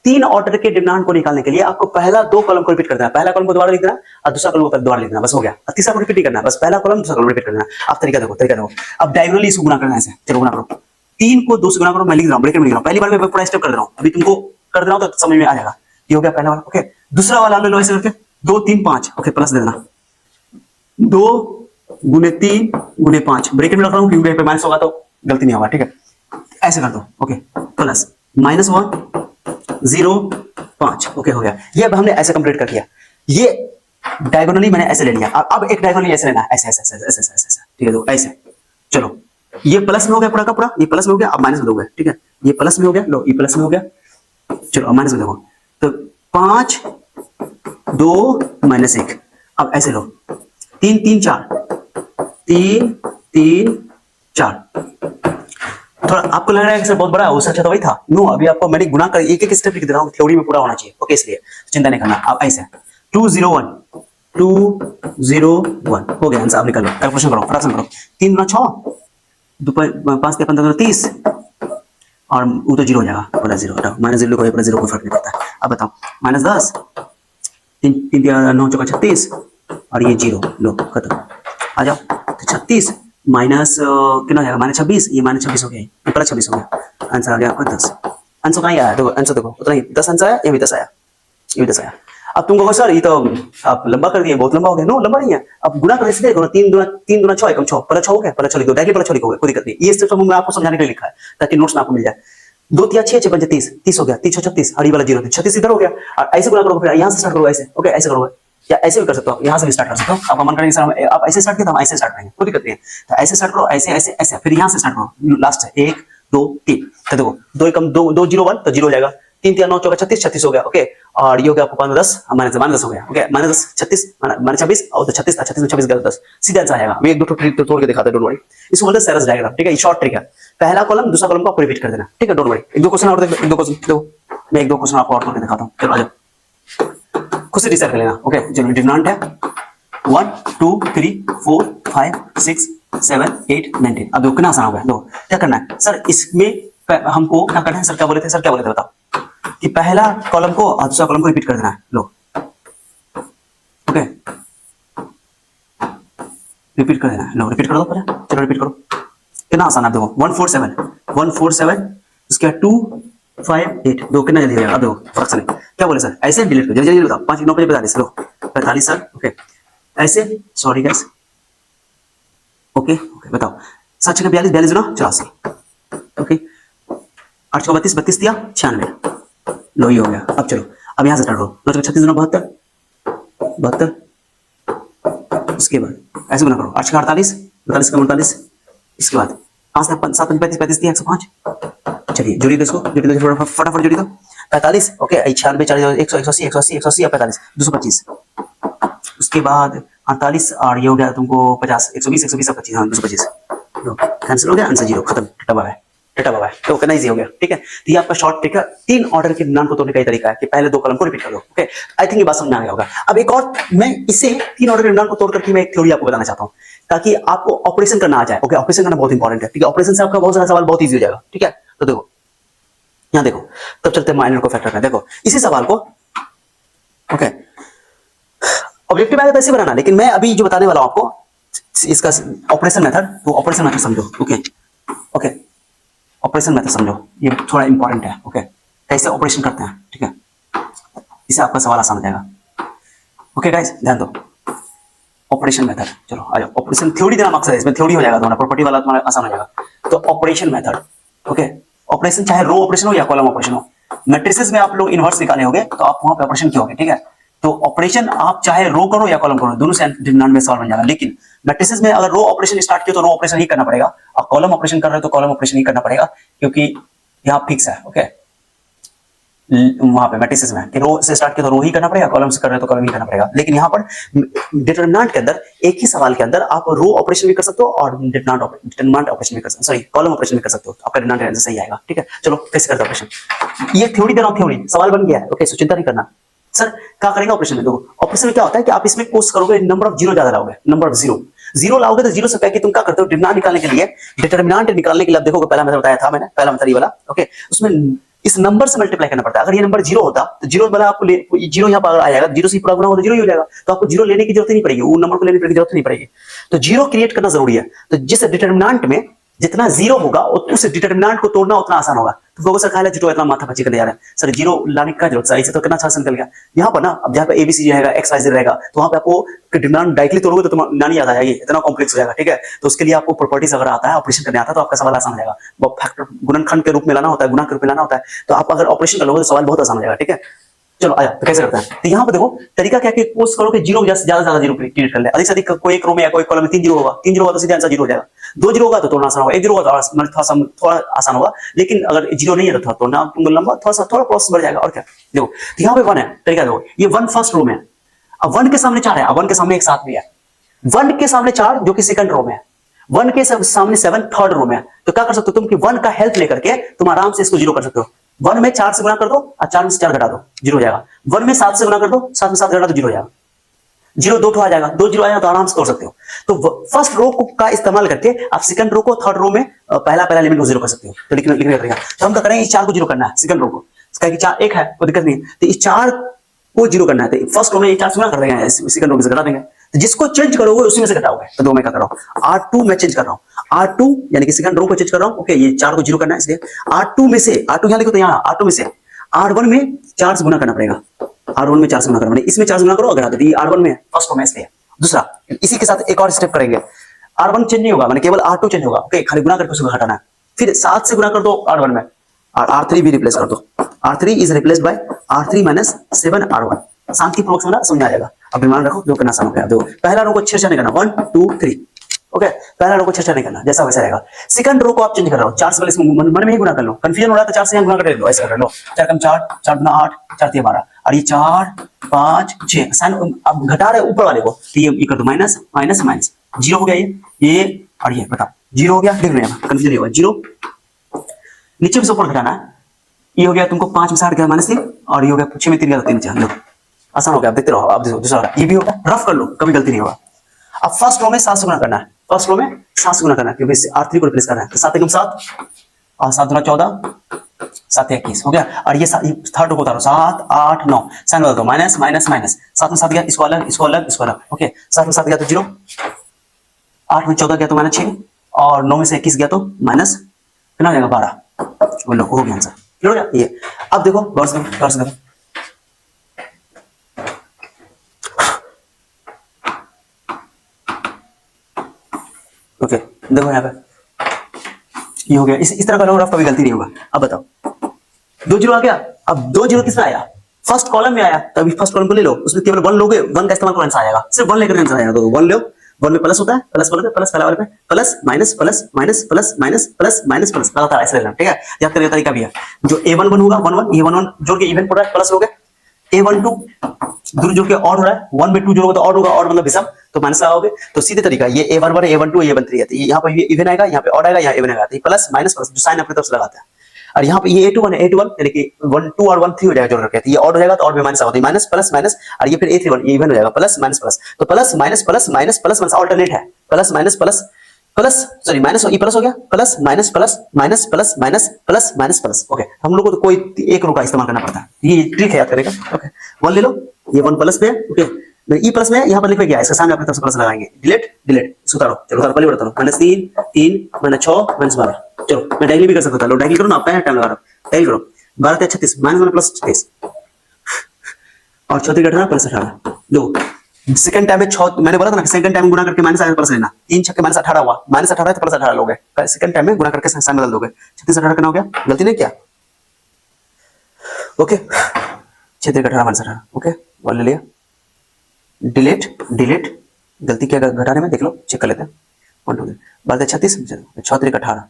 3 ऑर्डर के डिटरमिनेंट को निकालने के लिए आपको पहला 2 कॉलम को रिपीट करना है, पहला कॉलम को दोबारा लिखना और दूसरा कॉलम को दोबारा लिखना, बस हो गया। और तीसरा को रिपीट नहीं करना, बस पहला कॉलम दूसरा कॉलम रिपीट करना। अब तरीका देखो, अब डायगोनली इसको गुणा करना है ऐसे, चलो गुणा करो, 3 को 2 से गुणा करो, मैं लिख रहा हूं, ब्रैकेट में लिख रहा हूं, पहली बार मैं पूरा स्टेप कर रहा हूं, अभी तुमको कर दे रहा हूं तो समझ में आ जाएगा। ये हो गया पहला वाला। ओके, दूसरा वाला ले लो ऐसे करके, 2 3 5, ओके प्लस दे देना, 2 गुने 3 गुने 5, ब्रैकेट में रख रहा हूं क्योंकि माइनस होगा तो गलती नहीं होगा, ठीक है। ऐसे कर दो, ओके, प्लस -1 0 5, ओके हो गया। ये अब हमने ऐसे कंप्लीट कर दिया, ये डायगोनली मैंने ऐसे ले लिया। अब एक डायगोनली ऐसे लेना है, ऐसे, ठीक है। तो ऐसे चलो, ये प्लस में हो गया पूरा का पूरा, ये प्लस में हो गया, अब माइनस में दोगे, ठीक है। ये प्लस में हो गया, लो ये प्लस में हो गया, चलो अब माइनस में देखो, तो 5 2 -1, अब ऐसे लो, 3 3 4, 3 3 4। थोड़ा आपको लग रहा है कि सर बहुत बड़ा है, वो सच है तो वही था। नो, अभी आपको मैंने गुना कर एक एक स्टेप लिख दे रहा हूँ, थ्योरी में पूरा होना चाहिए। ओके, इसलिए चिंता नहीं करना। अब ऐसे 2 0 1 2 0 1 हो गया आंसर। आप निकालो, कैलकुलेशन करो, फ्रैक्शन करो। 3 गुना 6, 5 के 15 30, और वो तो जीरो हो जाएगा, बोला जीरो हटाओ, माइनस जीरो को जीरो को फर्क नहीं पड़ता। अब बताओ -10, 3 9 चौका 36, और ये जीरो, लो खत्म। आ जाओ, तो 36 माइनस कितना जाएगा, -26, ये -26 हो गया, ये प्लस 26 हो गया, आंसर आ गया आपका 10। आंसर कहाँ आया, देखो आंसर देखो, उतना ही 10 आंसर आया, ये भी 10 आया, ये भी 10 आया। अब तुम कहोगे सर ये तो आप लंबा कर दिए, बहुत लंबा हो गया। नो, लंबा नहीं है। अब गुना कर इसलिए करो, 3 दूना 6 एकम 6, प्लस 6 हो गया, प्लस 6 लिख दो, डायरेक्टली प्लस 6 लिखोगे, कोई दिक्कत नहीं। ये सिर्फ मैं आपको समझाने के लिए लिखा है, ताकि नोट्स में आपको मिल जाए। 2 3 6 6 30, 30 हो गया, 3 6 36, और ये वाला जीरो, 36 इधर हो गया। और ऐसे गुना करो, फिर यहाँ से स्टार्ट करो ऐसे। ओके, ऐसे करोगे, या ऐसे भी कर सकते हो, यहाँ से भी स्टार्ट कर सकते हो। आपका मन करेंगे सर आप ऐसे स्टार्ट किया, हम ऐसे स्टार्ट करेंगे, कोई दिक्कत नहीं है। तो ऐसे स्टार्ट करो, ऐसे ऐसे ऐसे, फिर यहाँ से स्टार्ट करो, लास्ट है 1 2 3। तो देखो 2 एकम 2 2 0 1, तो जीरो हो जाएगा। 3 3 9 चौका 36, 36 हो गया। ओके, और ये हो गया आपको 5 10, -10 हो गया। ओके, -10 36 -26, और तो 36 था, 36 में 26 गया 10, सीधा आंसर आएगा। मैं एक दो ट्रिक तोड़ के दिखाता हूं, डोंट वरी। इसको बोलते हैं सेरस डायग्राम, ठीक है, ये शॉर्ट ट्रिक है। पहला कॉलम दूसरा कॉलम को आप रिपीट कर देना, ठीक है, डोंट वरी। एक दो क्वेश्चन और देखो, एक दो क्वेश्चन देखो, मैं एक दो क्वेश्चन आपको और करके दिखाता हूं। चलो आ जाओ, खुद से डिसाइड कर लेना। ओके, चलो डिटरमिनेंट है 1 2 3 4 5 6 7 8 9 10। अब देखो कितना आसान हो गया। देखो क्या करना है सर, इसमें हमको क्या करना है, सर क्या बोले थे, सर क्या बोले थे बताओ, कि पहला कॉलम को और दूसरा कॉलम को रिपीट कर देना है। लो, ओके, रिपीट कर देना है। लो, रिपीट कर दो पहले, चलो रिपीट करो। कितना आसान है, देखो 147, उसके बाद 2 5 8, दो कितना जल्दी जाएगा। अब देखो फ्रैक्शन है, क्या बोले सर, ऐसे डिलीट करो, जल्दी जल्दी बताओ। 5 9 5 45, लो 45 सर। ओके, ऐसे, सॉरी गाइस, ओके ओके, बताओ 7 6 42 42 9 84, ओके, 8 6 32 32 दिया 96, लो ये हो गया। अब चलो, अब यहाँ से स्टार्ट करो, 9 36 72 72, उसके बाद ऐसे गुना करो, 8 6 48 48 का 49, इसके बाद 5 7 35 35 दिया 105। चलिए जोड़ी दो, इसको जोड़ी दो, फटाफट जोड़ी दो। 45, ओके, 96 40 180 180 180 और 45 225, उसके बाद 48, और ये हो गया तुमको 50 120 120 और 25, हाँ 225, कैंसिल हो गया, आंसर जीरो, खत्म, tata bye bye, tata bye bye. तो कितना इजी हो गया, ठीक है। तो ये आपका शॉर्ट ट्रिक है। 3 ऑर्डर के डिटरमिनेंट को तोड़ने का तरीका है कि पहले 2 कॉलम को रिपीट कर दो। ओके, आई थिंक ये बात समझ में आ गया होगा। अब एक और, मैं इसे 3 ऑर्डर के डिटरमिनेंट को तोड़ करके मैं एक थ्योरी आपको बताना चाहता हूं, ताकि आपको ऑपरेशन करना आ जाए। ओके, ऑपरेशन करना बहुत इंपॉर्टेंट है, ठीक है। ऑपरेशन से आपका बहुत सारा सवाल बहुत ईजी हो जाएगा, ठीक है। तो देखो यहाँ देखो, तब चलते हैं माइनर को फैक्टर करना। देखो इसी सवाल को, ओके, ऑब्जेक्टिव मैथड ऐसे बनाना, लेकिन मैं अभी जो बताने वाला हूं आपको इसका ऑपरेशन मेथड, तो ऑपरेशन मेथड समझो। ओके ओके, ऑपरेशन मेथड समझो, ये थोड़ा इंपॉर्टेंट है। ओके, कैसे ऑपरेशन करते हैं, ठीक है, इससे आपका सवाल आसान हो जाएगा। ओके गाइस, ध्यान दो, ऑपरेशन मेथड। चलो आ जाओ, ऑपरेशन थ्योरी देना मकसद है, इसमें थ्योरी हो जाएगा, तुम्हारा प्रॉपर्टी वाला तुम्हारा आसान हो जाएगा। तो ऑपरेशन मेथड, ओके, ऑपरेशन चाहे रो ऑपरेशन हो या कॉलम ऑपरेशन हो। मैट्रिसेस में आप लोग इनवर्स निकाले होंगे, तो आप वहां पे ऑपरेशन किए होंगे, ठीक है। तो ऑपरेशन आप चाहे रो करो या कॉलम करो, दोनों से डिटरमिनेंट में सवाल बन जाएगा। लेकिन मैट्रिसेस में अगर रो ऑपरेशन स्टार्ट किया तो रो ऑपरेशन ही करना पड़ेगा, और कॉलम ऑपरेशन कर रहे हो तो कॉलम ऑपरेशन ही करना पड़ेगा, क्योंकि यहाँ फिक्स है। ओके, वहां पे मैट्रिसेस में कि रो से स्टार्ट किया तो रो ही करना पड़ेगा, कॉलम से कर रहे हो तो कॉलम ही करना पड़ेगा। लेकिन यहाँ पर डिटरमिनेंट के अंदर, एक ही सवाल के अंदर आप रो ऑपरेशन भी कर सकते हो और डिटरमिनेंट ऑपरेशन भी कर सकते हो, सॉरी कॉलम ऑपरेशन भी कर सकते हो, आपका डिटरमिनेंट आंसर सही आएगा, ठीक है। चलो कैसे करते हैं ऑपरेशन, ये थ्योरी दे रहा हूं, थ्योरी सवाल बन गया है। ओके, सो चिंता नहीं करना। सर क्या करेंगे ऑपरेशन में, देखो ऑपरेशन में क्या होता है कि आप इसमें कोर्स करोगे, नंबर ऑफ जीरो ज्यादा लाओगे, नंबर ऑफ जीरो लाओगे, तो जीरो से पहले तुम क्या करते हो, डिटरमिनेंट निकालने के लिए, डिटरमिनेंट निकालने के लिए आप देखोगे, पहला मेथड बताया था मैंने, पहला मेथड ये वाला। ओके, उसमें इस नंबर से मल्टीप्लाई करना पड़ता है। अगर ये नंबर जीरो होता तो जीरो वाला आपको जीरो यहाँ पर आ जाएगा, जीरो से पूरा गुना हो तो जीरो ही हो जाएगा, तो आपको जीरो लेने की जरूरत नहीं पड़ेगी, वो नंबर को लेने की जरूरत नहीं पड़ेगी। तो जीरो क्रिएट करना जरूरी है। तो जिस डिटरमिनेंट में जितना जीरो होगा उस डिटरमिनेंट को तोड़ना उतना आसान होगा। तो वो सर खाला जुटो इतना माथा पच्ची करने जा रहा है, सर जीरो लाने का जरूरत है, तो कितना अच्छा से निकल गया। यहाँ पर ना, अब जहाँ पे एबीसी रहेगा, एक्स वाई जेड रहेगा, तो वहाँ पे आपको डिटरमिनेंट डायरेक्टली तोड़ोगे तो तुम्हारा नानी याद आ जाएगी, इतना कॉम्प्लेक्स हो जाएगा, ठीक है। तो उसके लिए आपको प्रॉपर्टीज अगर आता है, ऑपरेशन करने आता है, तो आपका सवाल आसान हो जाएगा। वो फैक्टर गुणनखंड के रूप में लाना होता है, गुणा के रूप में लाना होता है, तो आप अगर ऑपरेशन कर लोगे तो सवाल बहुत आसान हो जाएगा, ठीक है। चलो आया, तो कैसे करते हैं, तो यहाँ पे देखो तरीका क्या है कि कोर्स करो कि जीरो ज्यादा जीरो क्रिएट कर ले, अधिक से अधिक कोई एक रो में या कोई कॉलम में 3 जीरो होगा, 3 जीरो होगा तो सीधा आंसर जीरो हो जाएगा। 2 जीरो होगा तो तोड़ना आसान होगा, 1 जीरो होगा तो थोड़ा आसान होगा, लेकिन अगर जीरो नहीं है तो तोड़ना लंबा थोड़ा प्रोसेस बढ़ जाएगा। और क्या देखो, तो यहाँ पे 1 है, तरीका देखो, ये 1 फर्स्ट रो में है, अब 1 के सामने 4 है, अब 1 के सामने एक 7 भी है, 1 के सामने 4 जो कि सेकंड रो में है, 1 के सामने 7 थर्ड रो में है। तो क्या कर सकते हो तुम कि 1 का हेल्प लेकर के तुम आराम से इसको जीरो कर सकते हो। 1 में 4 से गुना कर दो और 4 में से 4 घटा दो, जीरो हो जाएगा। 1 में 7 से गुना कर दो, 7 में 7 घटा दो, जीरो हो जाएगा। जीरो 2 आ जाएगा, 2 जीरो आएगा तो आराम से कर सकते हो। तो फर्स्ट रो का इस्तेमाल करके आप सेकंड रो को थर्ड रो में पहला एलिमेंट को जीरो कर सकते हो। तो लिखने का तो हम क्या करेंगे, इस 4 को जीरो करना है सेकंड रो को, इसका 4 1 है, कोई दिक्कत नहीं है। तो इस 4 को जीरो करना है, तो फर्स्ट रो में ये 4 से गुना कर देंगे, सेकंड रो में से घटा देंगे। तो जिसको चेंज करोगे उसी में से घटाओगे। तो दो मैं क्या कर रहा हूँ, R2 में चेंज कर रहा हूँ, R2 यानी कि सेकंड रो को चेंज कर रहा हूँ। ओके, ये 4 को जीरो करना है, इसलिए R2 में से, R2 यहाँ देखो तो यहाँ R2 में से R1 में 4 से गुना करना पड़ेगा, R1 में 4 से गुना करना पड़ेगा, इसमें 4 से गुना करो अगर तो ये R1 में फर्स्ट रो में, इसलिए दूसरा इसी के साथ एक और स्टेप करेंगे। R1 चेंज नहीं होगा, मैंने केवल R2 चेंज होगा। ओके, खाली गुना करके उसको घटाना है। फिर 7 से गुना कर दो R1 में, और R3 भी रिप्लेस कर दो। R3 is replaced by R3 minus 7 R1। शांति पूर्वक समझ आएगा। अब ध्यान रखो, जो करना आसान हो गया। दो पहला रो को छेड़छाड़ नहीं करना, 1 2 3। ओके, पहला रो को छेड़छाड़ नहीं करना, जैसा वैसा रहेगा। सेकंड रो को आप चेंज कर रहे हो, 4 से पहले इसमें मन में ही गुना कर लो। कंफ्यूजन हो रहा है तो 4 से यहाँ गुना कर लो, ऐसा कर लो। 4 कम 4, 4 गुना 8, 4 3 12, और ये 4 5 6 साइन अब घटा रहे ऊपर वाले को, तो ये कर दो माइनस माइनस माइनस, जीरो हो गया ये और ये बताओ जीरो हो गया। देख रहे हैं, कंफ्यूजन नहीं होगा। जीरो नीचे से ऊपर घटाना है, ये हो गया तुमको 5 में 60 गया -3, और ये हो गया 6 में 3 गया 3 4। लो आसान हो गया, आप देखते रहो। आप देखो दूसरा ये भी होगा, रफ कर लो, कभी गलती नहीं होगा। अब फर्स्ट रो में 7 से गुना करना है, फर्स्ट रो में 7 से गुना करना है, क्योंकि R3 को रिप्लेस करना है। तो 7 एकम 7 और 7 दूना 14, 7 21 हो गया। और ये थर्ड रो को उतारो, 7 8 9 साइन बदल दो, माइनस माइनस माइनस। 7 में 7 गया, इसको अलग इसको अलग इसको अलग। ओके, 7 में 7 गया तो 0, 8 में 14 गया तो -6, और 9 में से 21 गया तो माइनस कितना हो जाएगा 12। बोलो हो गया आंसर, क्लियर हो गया ये। अब देखो गौर से देखो, ओके देखो यहाँ पे ये हो गया। इस तरह का रफ, कभी गलती नहीं होगा। अब बताओ 2 जीरो आ गया, अब 2 जीरो किसमें आया, फर्स्ट कॉलम में आया, तभी फर्स्ट कॉलम को ले लो, उसमें केवल 1 लोगे, 1 का इस्तेमाल करो आंसर आएगा, सिर्फ 1 लेकर आंसर आएगा। तो 1 लो, 1 में प्लस होता है, प्लस पहला वाले पे plus minus plus minus plus minus plus minus plus लगातार ऐसे लेना, ठीक है। याद करने का तरीका भी है, जो A11 होगा 1 1, ये 1 1 जोड़ के इवन प्रोडक्ट प्लस हो गया, A12 दूर जोड़ के और हो रहा है, 1 में 2 जोड़ोगे तो और होगा, और मतलब हिसाब तो माइनस लगाओगे। तो सीधे तरीका ये A11 A12 A13 है, तो यहाँ पे ये इवन आएगा, यहाँ पे और आएगा, यहाँ इवन आएगा, तो प्लस माइनस प्लस जो साइन अपनी तरफ से लगाता है। और यहाँ पे ये A21 यानी कि 1 2 और 1 3 हो जाएगा जोड़ करके, तो ये और हो जाएगा तो और भी माइनस आएगा, माइनस प्लस माइनस, और ये फिर A31 ये इवन हो जाएगा, प्लस माइनस प्लस। तो plus minus plus minus plus minus alternate है, plus minus plus plus sorry minus, ये प्लस हो गया, plus minus plus minus plus minus plus minus plus. Okay, हम लोग को तो कोई एक रो का इस्तेमाल करना पड़ता है, ये ट्रिक है याद करेगा। ओके, 1 ले लो, ये 1 प्लस पे, ओके ई प्लस में यहाँ पर लिखा गया है, इसका सामने अपनी तरफ से प्लस लगाएंगे, डिलीट डिलीट इसको उतारो, चलो उतारो, पहले उतारो, -3 3 -6 -12। चलो मैं डायगोनल भी कर सकता था, लो डायगोनल करो ना, आपका टाइम लगा रहा हूं, डायगोनल करो, 12 × 36 -1 प्लस 36 और 34 18 प्लस 18। लो सेकंड टाइम में 6 मैंने बोला था ना, सेकंड टाइम में गुना करके माइनस प्लस लेना, 3 6 के -18 हुआ, -18 है तो प्लस 18 लोगे, सेकंड टाइम में गुना करके साइन बदल दोगे। 36 18 कितना हो गया, गलती नहीं किया। ओके 36 18 -18, ओके 1 ले लिया, डिलीट डिलीट, गलती क्या घटाने में देख लो, चेक कर लेते हैं। 1 2 12 36 36 18,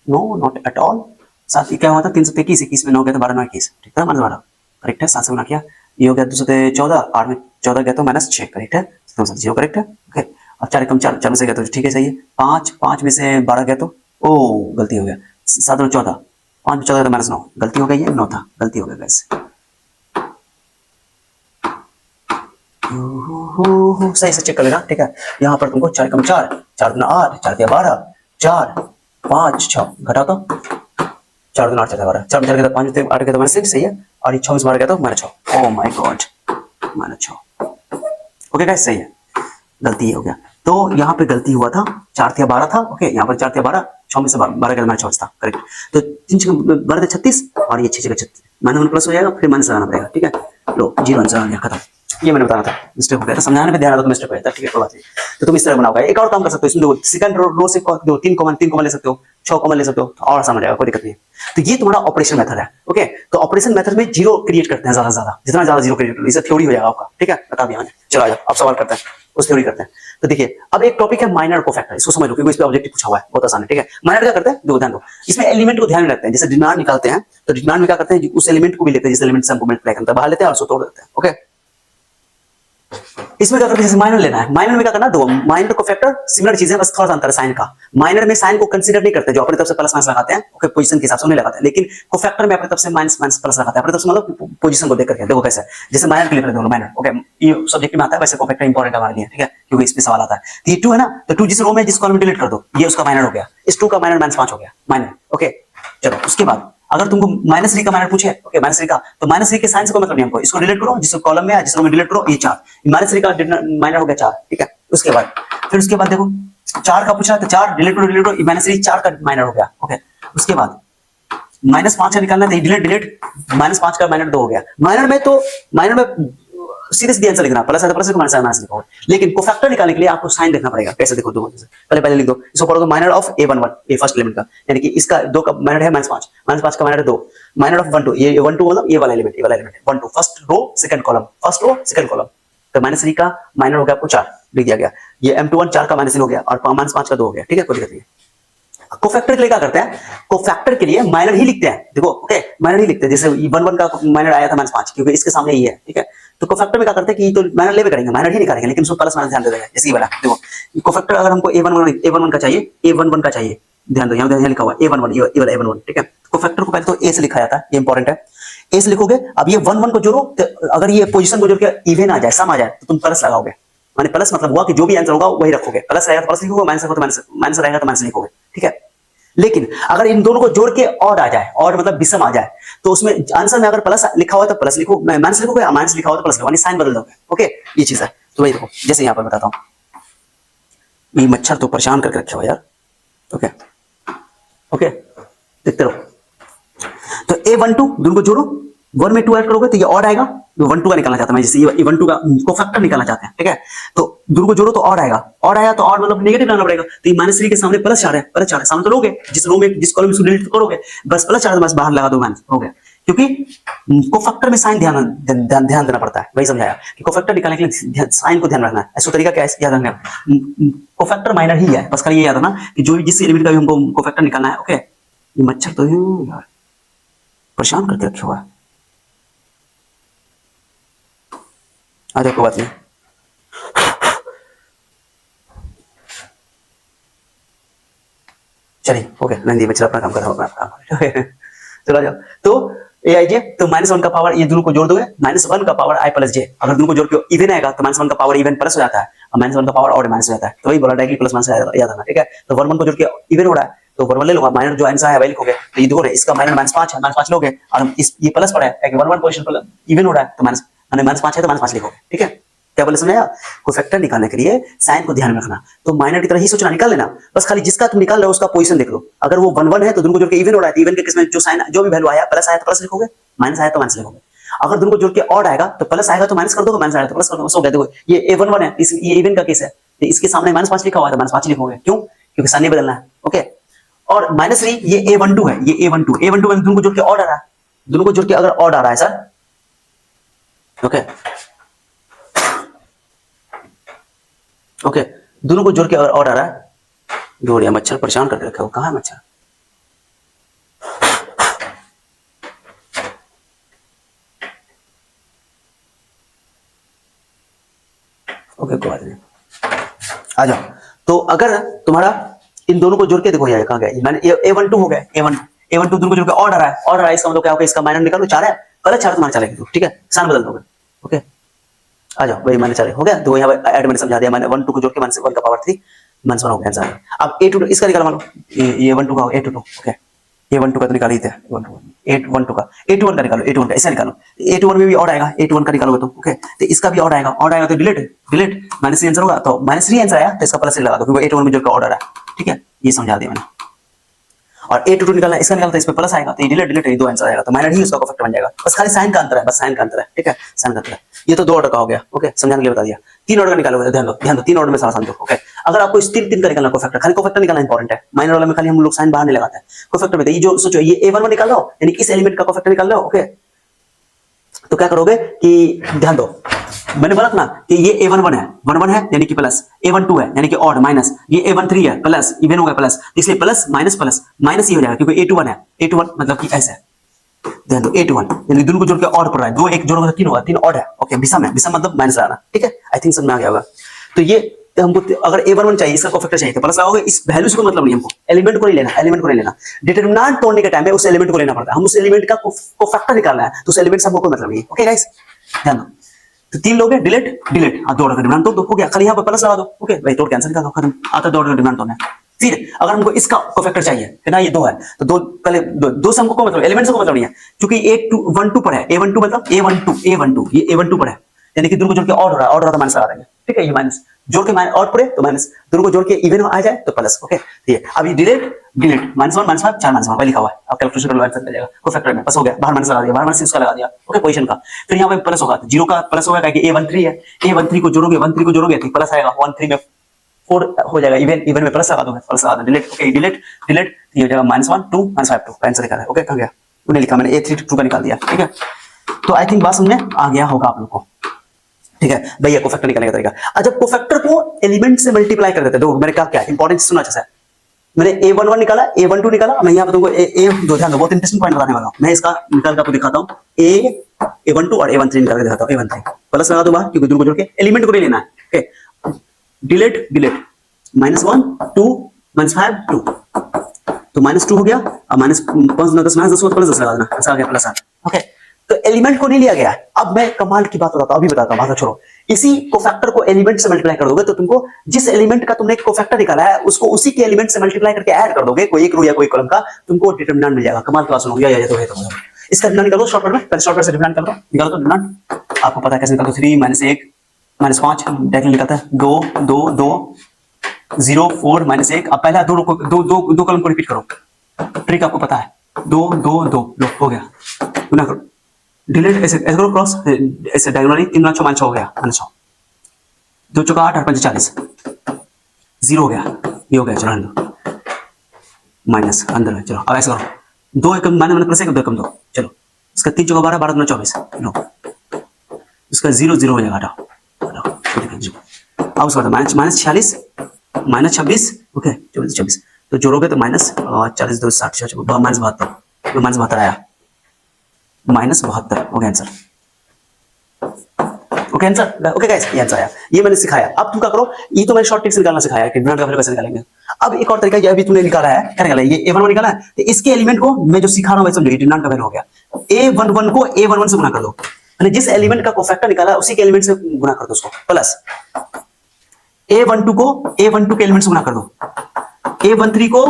नो नॉट एट ऑल। साथ ही क्या हुआ था, 3 7 21 21 में 9 गया तो 12 9 21, ठीक है, -12 करेक्ट है। 7 से गुना किया, ये हो गया 2 7 14, 8 में 14 गया तो -6 करेक्ट है, 2 7 0 करेक्ट है। ओके, अब 4 कम 4 4 में से गया तो ठीक है, सही है। 5 5 में से 12 गया तो ओ गलती हो गया, 7 में 14, 5 में 14 गया तो -9, गलती हो गई, ये 9 था, गलती हो गया गाइस। सही से चेक कर लेना, ठीक है। यहाँ पर तुमको 4 कम 4 4 गुना 8 4 दिया 12 4 5 6 घटा तो 4 गुना 8 4 12, 4 में 4 गया तो 5 में 8 गया तो -6 सही है, और ये 6 में 12 गया तो -6। Oh my God, -6। Okay guys, सही है, गलती हो गया। तो यहाँ पे गलती हुआ था, 4 थिया 12 था। ओके, यहाँ पर 4 थिया 12, 6 में से 12 गया तो -6 था, करेक्ट। तो 3 12 36 और ये 6 36, -1 प्लस हो जाएगा, फिर माइनस लगाना पड़ेगा, ठीक है। लो 0 आंसर आ गया, खत्म। ये मैंने बताना था, मिस्टेक हो गया था, समझाने पे ध्यान रखो, मिस्टेक हो गया था, ठीक है, कोई बात नहीं। तो तुम इस तरह बनाओगे। एक और काम कर सकते हो, इसमें दो सेकंड रो से 3 कॉमन ले सकते हो, 6 कॉमन ले सकते हो, तो और आसान हो जाएगा, कोई दिक्कत नहीं है। तो ये तुम्हारा ऑपरेशन मेथड है। ओके, तो ऑपरेशन मेथड में जीरो क्रिएट करते हैं, ज्यादा से ज्यादा, जितना ज्यादा जीरो क्रिएट करो, इससे थ्योरी हो जाएगा आपका, ठीक है। बता दिया मैंने, चलो आ जाओ, अब सवाल करते हैं, उस थ्योरी करते हैं। तो देखिए, अब एक टॉपिक है माइनर कोफैक्टर, इसको समझ लो क्योंकि इस पे ऑब्जेक्टिव पूछा हुआ है, बहुत आसान है, ठीक है। माइनर क्या करते हैं, दो ध्यान दो, इसमें एलिमेंट को ध्यान में रखते हैं, जैसे डिटरमिनेंट निकालते हैं, तो डिटरमिनेंट में क्या करते हैं, उस एलिमेंट को भी लेते हैं जिस एलिमेंट से हमको मल्टीप्लाई करना है, बाहर लेते हैं और उसको तोड़ देते हैं। ओके, इसमें क्या करते हैं, जैसे माइनर लेना है, माइनर में क्या करना है, दो माइनर को फैक्टर सिमिलर चीजें, बस थोड़ा सा अंतर है साइन का। माइनर में साइन को कंसीडर नहीं करते, जो अपनी तरफ से प्लस माइनस लगाते हैं, ओके, पोजीशन के हिसाब से नहीं लगाते हैं, लेकिन को फैक्टर में अपनी तरफ से माइनस माइनस प्लस लगाते हैं, अपनी तरफ से मतलब पोजीशन को देख करके। देखो कैसे, जैसे माइनर के लिए देखो माइनर, ओके, ये सब्जेक्ट में आता है, वैसे को फैक्टर इंपॉर्टेंट हमारे लिए, ठीक है, क्योंकि इस पे सवाल आता है। तो ये 2 है ना, तो 2 जिस रो में जिस कॉलम में डिलीट कर दो, ये उसका माइनर हो गया, इस 2 का माइनर -5 हो गया, माइनर, ओके। चलो उसके बाद अगर तुमको -3 का माइनर पूछे, ओके, -3 का, तो -3 के साइन से कोई मतलब नहीं हमको, इसको डिलीट करो, जिस कॉलम में है जिस रो में डिलीट करो, ये 4, -3 का माइनर हो गया 4, ठीक है। उसके बाद फिर उसके बाद देखो 4 का पूछा, तो 4 डिलीट करो, -3 4 का माइनर हो गया, ओके। उसके बाद -5 का निकालना है, डिलीट डिलीट, -5 का माइनर 2 हो गया। माइनर में तो माइनर में सीधे सीधे आंसर लिखना, प्लस है तो प्लस लिखो, माइनस है माइनस लिखो, लेकिन कोफैक्टर निकालने के लिए आपको साइन देखना पड़ेगा। कैसे देखो, दो पहले पहले लिख दो, इसको पढ़ोगे माइनर ऑफ a11, ये फर्स्ट एलिमेंट का, यानी कि इसका 2 का माइनर है -5 का माइनर है 2, माइनर ऑफ 1 2, ये 1 2 मतलब ये वाला element 1 2, first row second column, first row second column, तो -3 का माइनर हो गया आपको 4 लिख दिया गया, ये m21 4 का -3 हो गया, और -5 का 2 हो गया, ठीक है, कोई दिक्कत नहीं। कोफैक्टर के लिए क्या करते हैं, कोफैक्टर के लिए माइनर ही लिखते हैं, देखो, ओके, माइनर ही लिखते हैं, जैसे 1 1 का माइनर आया था -5, क्योंकि इसके सामने ये है, ठीक है। तो कोफैक्टर में क्या करते हैं कि तो माइनर लेवे करेंगे, माइनर ही निकालेंगे, लेकिन उसको प्लस माइनस ध्यान दे देंगे, जैसे ये वाला देखो, कोफैक्टर अगर हमको a11 का चाहिए, a11 का चाहिए, ध्यान दो, यहाँ लिखा हुआ a11, ये वाला a11, ठीक है। कोफैक्टर को पहले तो a से लिखा जाता है, ये इंपॉर्टेंट है, a से लिखोगे। अब ये 1 1 को जोड़ो, तो अगर ये पोजीशन को जोड़ के इवन आ जाए, सम आ जाए, तो तुम प्लस लगाओगे, माने प्लस मतलब हुआ कि जो भी आंसर होगा वही रखोगे, प्लस रहेगा तो प्लस लिखोगे, माइनस रहेगा तो माइनस रहेगा तो माइनस लिखोगे, ठीक है। लेकिन अगर इन दोनों को जोड़ के ऑड आ जाए, ऑड मतलब विषम आ जाए, तो उसमें आंसर में अगर प्लस लिखा हुआ तो प्लस लिखो, माइनस लिखोगे, माइनस लिखा हुआ तो प्लस लिखो, यानी साइन बदल दोगे, ओके, ये चीज है। तो वही देखो, जैसे यहाँ पर बताता हूँ, ये मच्छर तो परेशान करके रखे हो यार, ओके ओके, देखते रहो। तो a12 दोनों को जोड़ो, 1 में 2 ऐड करोगे तो ये ऑड आएगा, 1 2 का निकालना चाहता हूं मैं, जैसे ये 1 2 का कोफैक्टर निकालना चाहते हैं, ठीक है। तो दोनों को जोड़ो तो ऑड आएगा, ऑड आया तो ऑड मतलब नेगेटिव लाना पड़ेगा, तो ये -3 के सामने +4 है, +4 है, सामने तो लोगे, जिस रो में जिस कॉलम में डिलीट करोगे, बस +4 बस बाहर लगा दो, माइनस हो गया, क्योंकि कोफैक्टर में साइन ध्यान देना पड़ता है, वही समझाया कि कोफैक्टर निकालने के लिए साइन को ध्यान रखना है। ऐसा तरीका क्या है याद रखना, कोफैक्टर माइनर ही है, बस खाली ये याद रखना कि जो जिस एलिमेंट का भी हमको कोफैक्टर निकालना है, ओके। ये मच्छर तो यार परेशान करके रखे हुआ है, आ जाओ, कोई बात नहीं, चलिए ओके, नंदी बच्चा अपना काम कर रहा हूँ, अपना काम चलो आ जाओ। तो ए आई जे, तो -1 का पावर, ये दोनों को जोड़ दोगे, -1 का पावर i + j, अगर दोनों को जोड़ के इवन आएगा तो -1 का पावर इवन प्लस हो जाता है, और -1 का पावर ऑड माइनस हो जाता है, तो वही बोला डायरेक्टली प्लस माइनस याद रखना, ठीक है। तो 1 1 को जोड़ के इवन हो रहा है, तो 1 1 ले लो, माइनर जो आंसर है वही लिखोगे, तो ये दोनों इसका माइनर -5 है, -5 लोगे, और इस ये प्लस पड़ा है, 1 1 पोजीशन पर इवन हो रहा है, तो -5 है तो -5 लिखोगे, ठीक है। क्या बोले समझाया, कोफैक्टर निकालने के लिए साइन को ध्यान में रखना, तो माइनर की तरह ही सोचना, निकाल लेना, बस खाली जिसका तुम निकाल रहे हो उसका पोजीशन देख लो, अगर वो 1 1 है तो दोनों को जोड़ के इवन हो रहा है, इवन के केस में जो साइन जो भी वैल्यू आया, प्लस आया तो प्लस लिखोगे, माइनस आया तो माइनस लिखोगे, अगर दोनों को जोड़ के ऑड आएगा तो प्लस आएगा तो माइनस कर दोगे, माइनस आएगा तो प्लस कर दोगे, सो देखो ये a1 1 है, ये इवन का केस है, तो इसके सामने -5 लिखा हुआ है तो -5 लिखोगे, क्यों, क्योंकि साइन नहीं बदलना है, ओके। और -3 ये a12 है, ये a12 में दोनों को जोड़ के ऑड आ रहा है, दोनों को जोड़ के अगर ऑड आ रहा है सर, ओके ओके, दोनों को जोड़ के ऑड आ रहा है, जोड़िया मच्छर परेशान करके रखा हो, कहाँ है मच्छर, ओके कोई बात नहीं, आ जाओ। तो अगर तुम्हारा इन दोनों को जोड़ के देखो, ये कहाँ गया, मैंने a12 हो गया, a12 दोनों को जोड़ के ऑड आ रहा है, ऑड आ रहा है, इसका मतलब क्या होगा, इसका माइनर निकालो, 4 है, पहले 4 तुम्हारा चलेगा, ठीक है, साइन बदल दोगे, ओके। आ जाओ, वही मैंने चले हो गया, तो यहाँ ऐड मैंने समझा दिया, मैंने 1 2 को जोड़ के -1 का पावर 3 -1 हो गया आंसर। अब a22 इसका निकाल, मान लो ये 1 2 का a22, ओके, a12 का तो निकाल ही थे, 1 2 का a21 का निकालो, a21 का ऐसा निकालो, a21 में भी ऑड आएगा, a21 का निकालोगे तो, ओके, तो इसका भी ऑड आएगा तो डिलीट -3 आंसर होगा, तो -3 आंसर आया तो इसका प्लस लगा दो, क्योंकि a21 में जोड़ के ऑड आ रहा है, ठीक है, ये समझा दिया मैंने। और a22 निकालना, इसका निकालता है, इस पे प्लस आएगा, तो ये डिलीट ये दो आंसर आएगा, तो माइनर ही उसका कोफैक्टर बन जाएगा, बस खाली साइन का अंतर है, बस साइन का अंतर है, ठीक है, साइन का अंतर है। ये तो 2 ऑर्डर का हो गया, ओके, समझाने के लिए बता दिया। 3 ऑर्डर का निकालोगे, ध्यान दो 3 ऑर्डर में सारा समझो, ओके। अगर आपको इस 3 का निकालना कोफैक्टर, खाली कोफैक्टर निकालना इंपॉर्टेंट है, माइनर वाला में खाली हम लोग साइन बाहर नहीं लगाते हैं, कोफैक्टर में ये जो सोचो, ये a11 निकाल लो, यानी इस एलिमेंट का कोफैक्टर निकाल लो, ओके। तो क्या करोगे कि ध्यान दो, मैंने बोला ना कि ये a11 है, 1 1 है यानी कि प्लस, a12 है यानी कि ऑड माइनस, ये a13 है प्लस, इवन हो गया प्लस, इसलिए प्लस माइनस ये हो जाएगा, क्योंकि a21 है, a21 मतलब कि ऐसे, ध्यान दो 8 1 यानी दोनों को जोड़ के और पड़ रहा है, 2 1 जोड़ोगे तो 3 होगा, 3 और है। ओके विषम है, विषम मतलब माइनस लगाना, ठीक है। आई थिंक समझ में आ गया होगा। तो ये हमको अगर a11 चाहिए, इसका कोफैक्टर चाहिए तो प्लस लगाओगे, इस वैल्यू से कोई मतलब नहीं हमको, एलिमेंट को नहीं लेना, एलिमेंट को नहीं लेना। डिटरमिनेंट तोड़ने के टाइम में उस एलिमेंट को लेना पड़ता है, हम उस एलिमेंट का कोफैक्टर निकालना है, तो उस एलिमेंट से हमको कोई मतलब नहीं है। ओके गाइस ध्यान दो, तो 3 लोग हैं, डिलीट डिलीट, हां दो डिटरमिनेंट तोड़ दो, हो गया, खाली यहां पर प्लस लगा दो। ओके भाई तोड़ कैंसिल कर दो, खत्म, आता दो डिटरमिनेंट तोड़ना। फिर अगर हमको इसका कोफैक्टर चाहिए कि ना ये 2 है, तो दो पहले दो से हमको कोई मतलब एलिमेंट से कोई मतलब नहीं है, क्योंकि a12 पर है, a12 मतलब a12 ये a12 पर है, यानी कि दोनों को जोड़ के ऑड हो रहा है, ऑड हो रहा है तो माइनस लगा देंगे, ठीक है। ये माइनस जोड़ के माइनस ऑड पड़े तो माइनस, दोनों को जोड़ के इवन आ जाए तो प्लस। ओके ठीक है, अब ये डिलीट डिलीट -1 -5 4 -1 लिखा हुआ है, आप कैलकुलेशन कर लो, आंसर मिल जाएगा। कोफैक्टर में प्लस हो गया, बाहर माइनस लगा दिया, बाहर माइनस इसका लगा दिया। ओके पोजीशन का, फिर यहाँ पे प्लस होगा, 0 का प्लस होगा क्योंकि a13 है, a13 को जोड़ोगे, 13 को जोड़ोगे तो प्लस आएगा, 13 में 4 हो जाएगा, इवन में प्लस लगा दोगे, प्लस लगा दो, डिलीट। ओके डिलीट डिलीट, ये हो जाएगा -1 2 -5 2 आंसर निकाला है। ओके कहां गया, उन्हें लिखा मैंने a3 2 का निकाल दिया, ठीक है। तो आई थिंक बात समझ में आ गया होगा आप लोग को, ठीक है। भैया कोफैक्टर निकालने का तरीका, जब कोफैक्टर को एलिमेंट से मल्टीप्लाई कर देते हैं, देखो मैंने क्या क्या इंपॉर्टेंट सुना अच्छा है, मैंने a11 निकाला, a12 निकाला, मैं यहाँ पे तुमको a2 ध्यान दो, बहुत इंटरेस्टिंग पॉइंट बताने वाला हूँ मैं, इसका निकाल कर आपको दिखाता हूँ, a12 और a13 निकाल के दिखाता हूँ। a13 प्लस लगा दो बाहर, क्योंकि दोनों को जोड़ के एलिमेंट को नहीं लेना है। ओके डिलीट डिलीट, -1 2 -5 2, तो -2 हो गया, अब -5 10 -10 हो तो प्लस 10 लगा देना, ऐसा आ गया प्लस 8। ओके तो एलिमेंट को नहीं लिया गया। अब मैं कमाल की बात बताता हूं, अभी बताता हूं, बात छोड़ो। इसी कोफैक्टर को एलिमेंट से मल्टीप्लाई कर दोगे तो तुमको जिस एलिमेंट का तुमने कोफैक्टर निकाला है उसको उसी के एलिमेंट से मल्टीप्लाई करके ऐड कर दोगे, कोई एक रो या कोई कॉलम का, तुमको डिटरमिनेंट मिल जाएगा। कमाल की बात सुनो, या तो है तो इसका डिटरमिनेंट निकालो शॉर्टकट में, पहले शॉर्टकट से डिटरमिनेंट कर दो, निकालो तो डिटरमिनेंट आपको पता है कैसे निकालो, 3 -1 -5 डायरेक्टली निकलता है, 2 2 2 0 4 -1। अब पहला दो कॉलम को रिपीट करो, ट्रिक आपको पता है, 2 2 2 हो गया, गुना करो, डिलीट ऐसे करो, क्रॉस ऐसे डायगोनली, 3 9 6 हो गया, 6 2 चौका 8 8 5 40 0 हो गया, ये हो गया, चलो अंदर माइनस अंदर है, चलो अब ऐसे करो, 2 एकम माइनस प्लस 1 2 एकम 2, चलो इसका 3 चौका 12 12 2 24 लो, इसका 0 0 हो जाएगा, हटाओ अब उसका माइनस -46 -26 ओके 24 26, तो जोड़ोगे तो -40 2 60 -72 आया, -72 हो गया answer. Okay answer, okay guys ये आंसर आया, ये मैंने सिखाया। अब तुम क्या करो, ये तो मैंने शॉर्ट ट्रिक से निकालना सिखाया कि डिटरमिनेंट का वैल्यू कैसे निकालेंगे। अब एक और तरीका, ये अभी तुमने निकाला है, क्या निकाला है, ये a11 निकाला है, तो इसके एलिमेंट को मैं जो सिखा रहा हूं समझो, डिटरमिनेंट का वैल्यू हो गया, a11 को a11 से गुना कर दो, मैंने जिस एलिमेंट का कोफैक्टर निकाला है उसी के एलिमेंट से गुना कर दो उसको, प्लस a12 को a12 के एलिमेंट से गुना कर दो, a13 को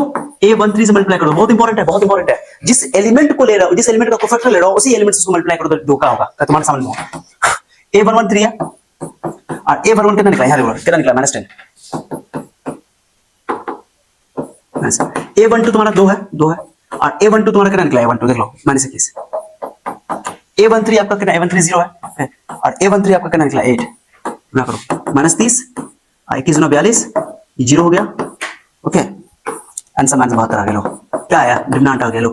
a13 से मल्टीप्लाई कर दो, बहुत इंपॉर्टेंट है, बहुत इंपॉर्टेंट है। जिस एलिमेंट को ले रहा हो, जिस एलिमेंट का कोफैक्टर ले रहा हो, उसी एलिमेंट से उसको मल्टीप्लाई कर दो, दो का होगा, तुम्हारे सामने होगा। a11 3 है और a11 कितना निकला, यहां देखो कितना निकला, -10। a12 तुम्हारा 2 है और a12 तुम्हारा कितना निकला, a12 देख लो -21। a13 आपका कितना, a13 0 है और a13 आपका कितना निकला 8, गुना करो, -30 21 9 42, 0 हो गया। ओके आंसर -72 आ गया, लो क्या आया, डिटरमिनेंट आ गया, लो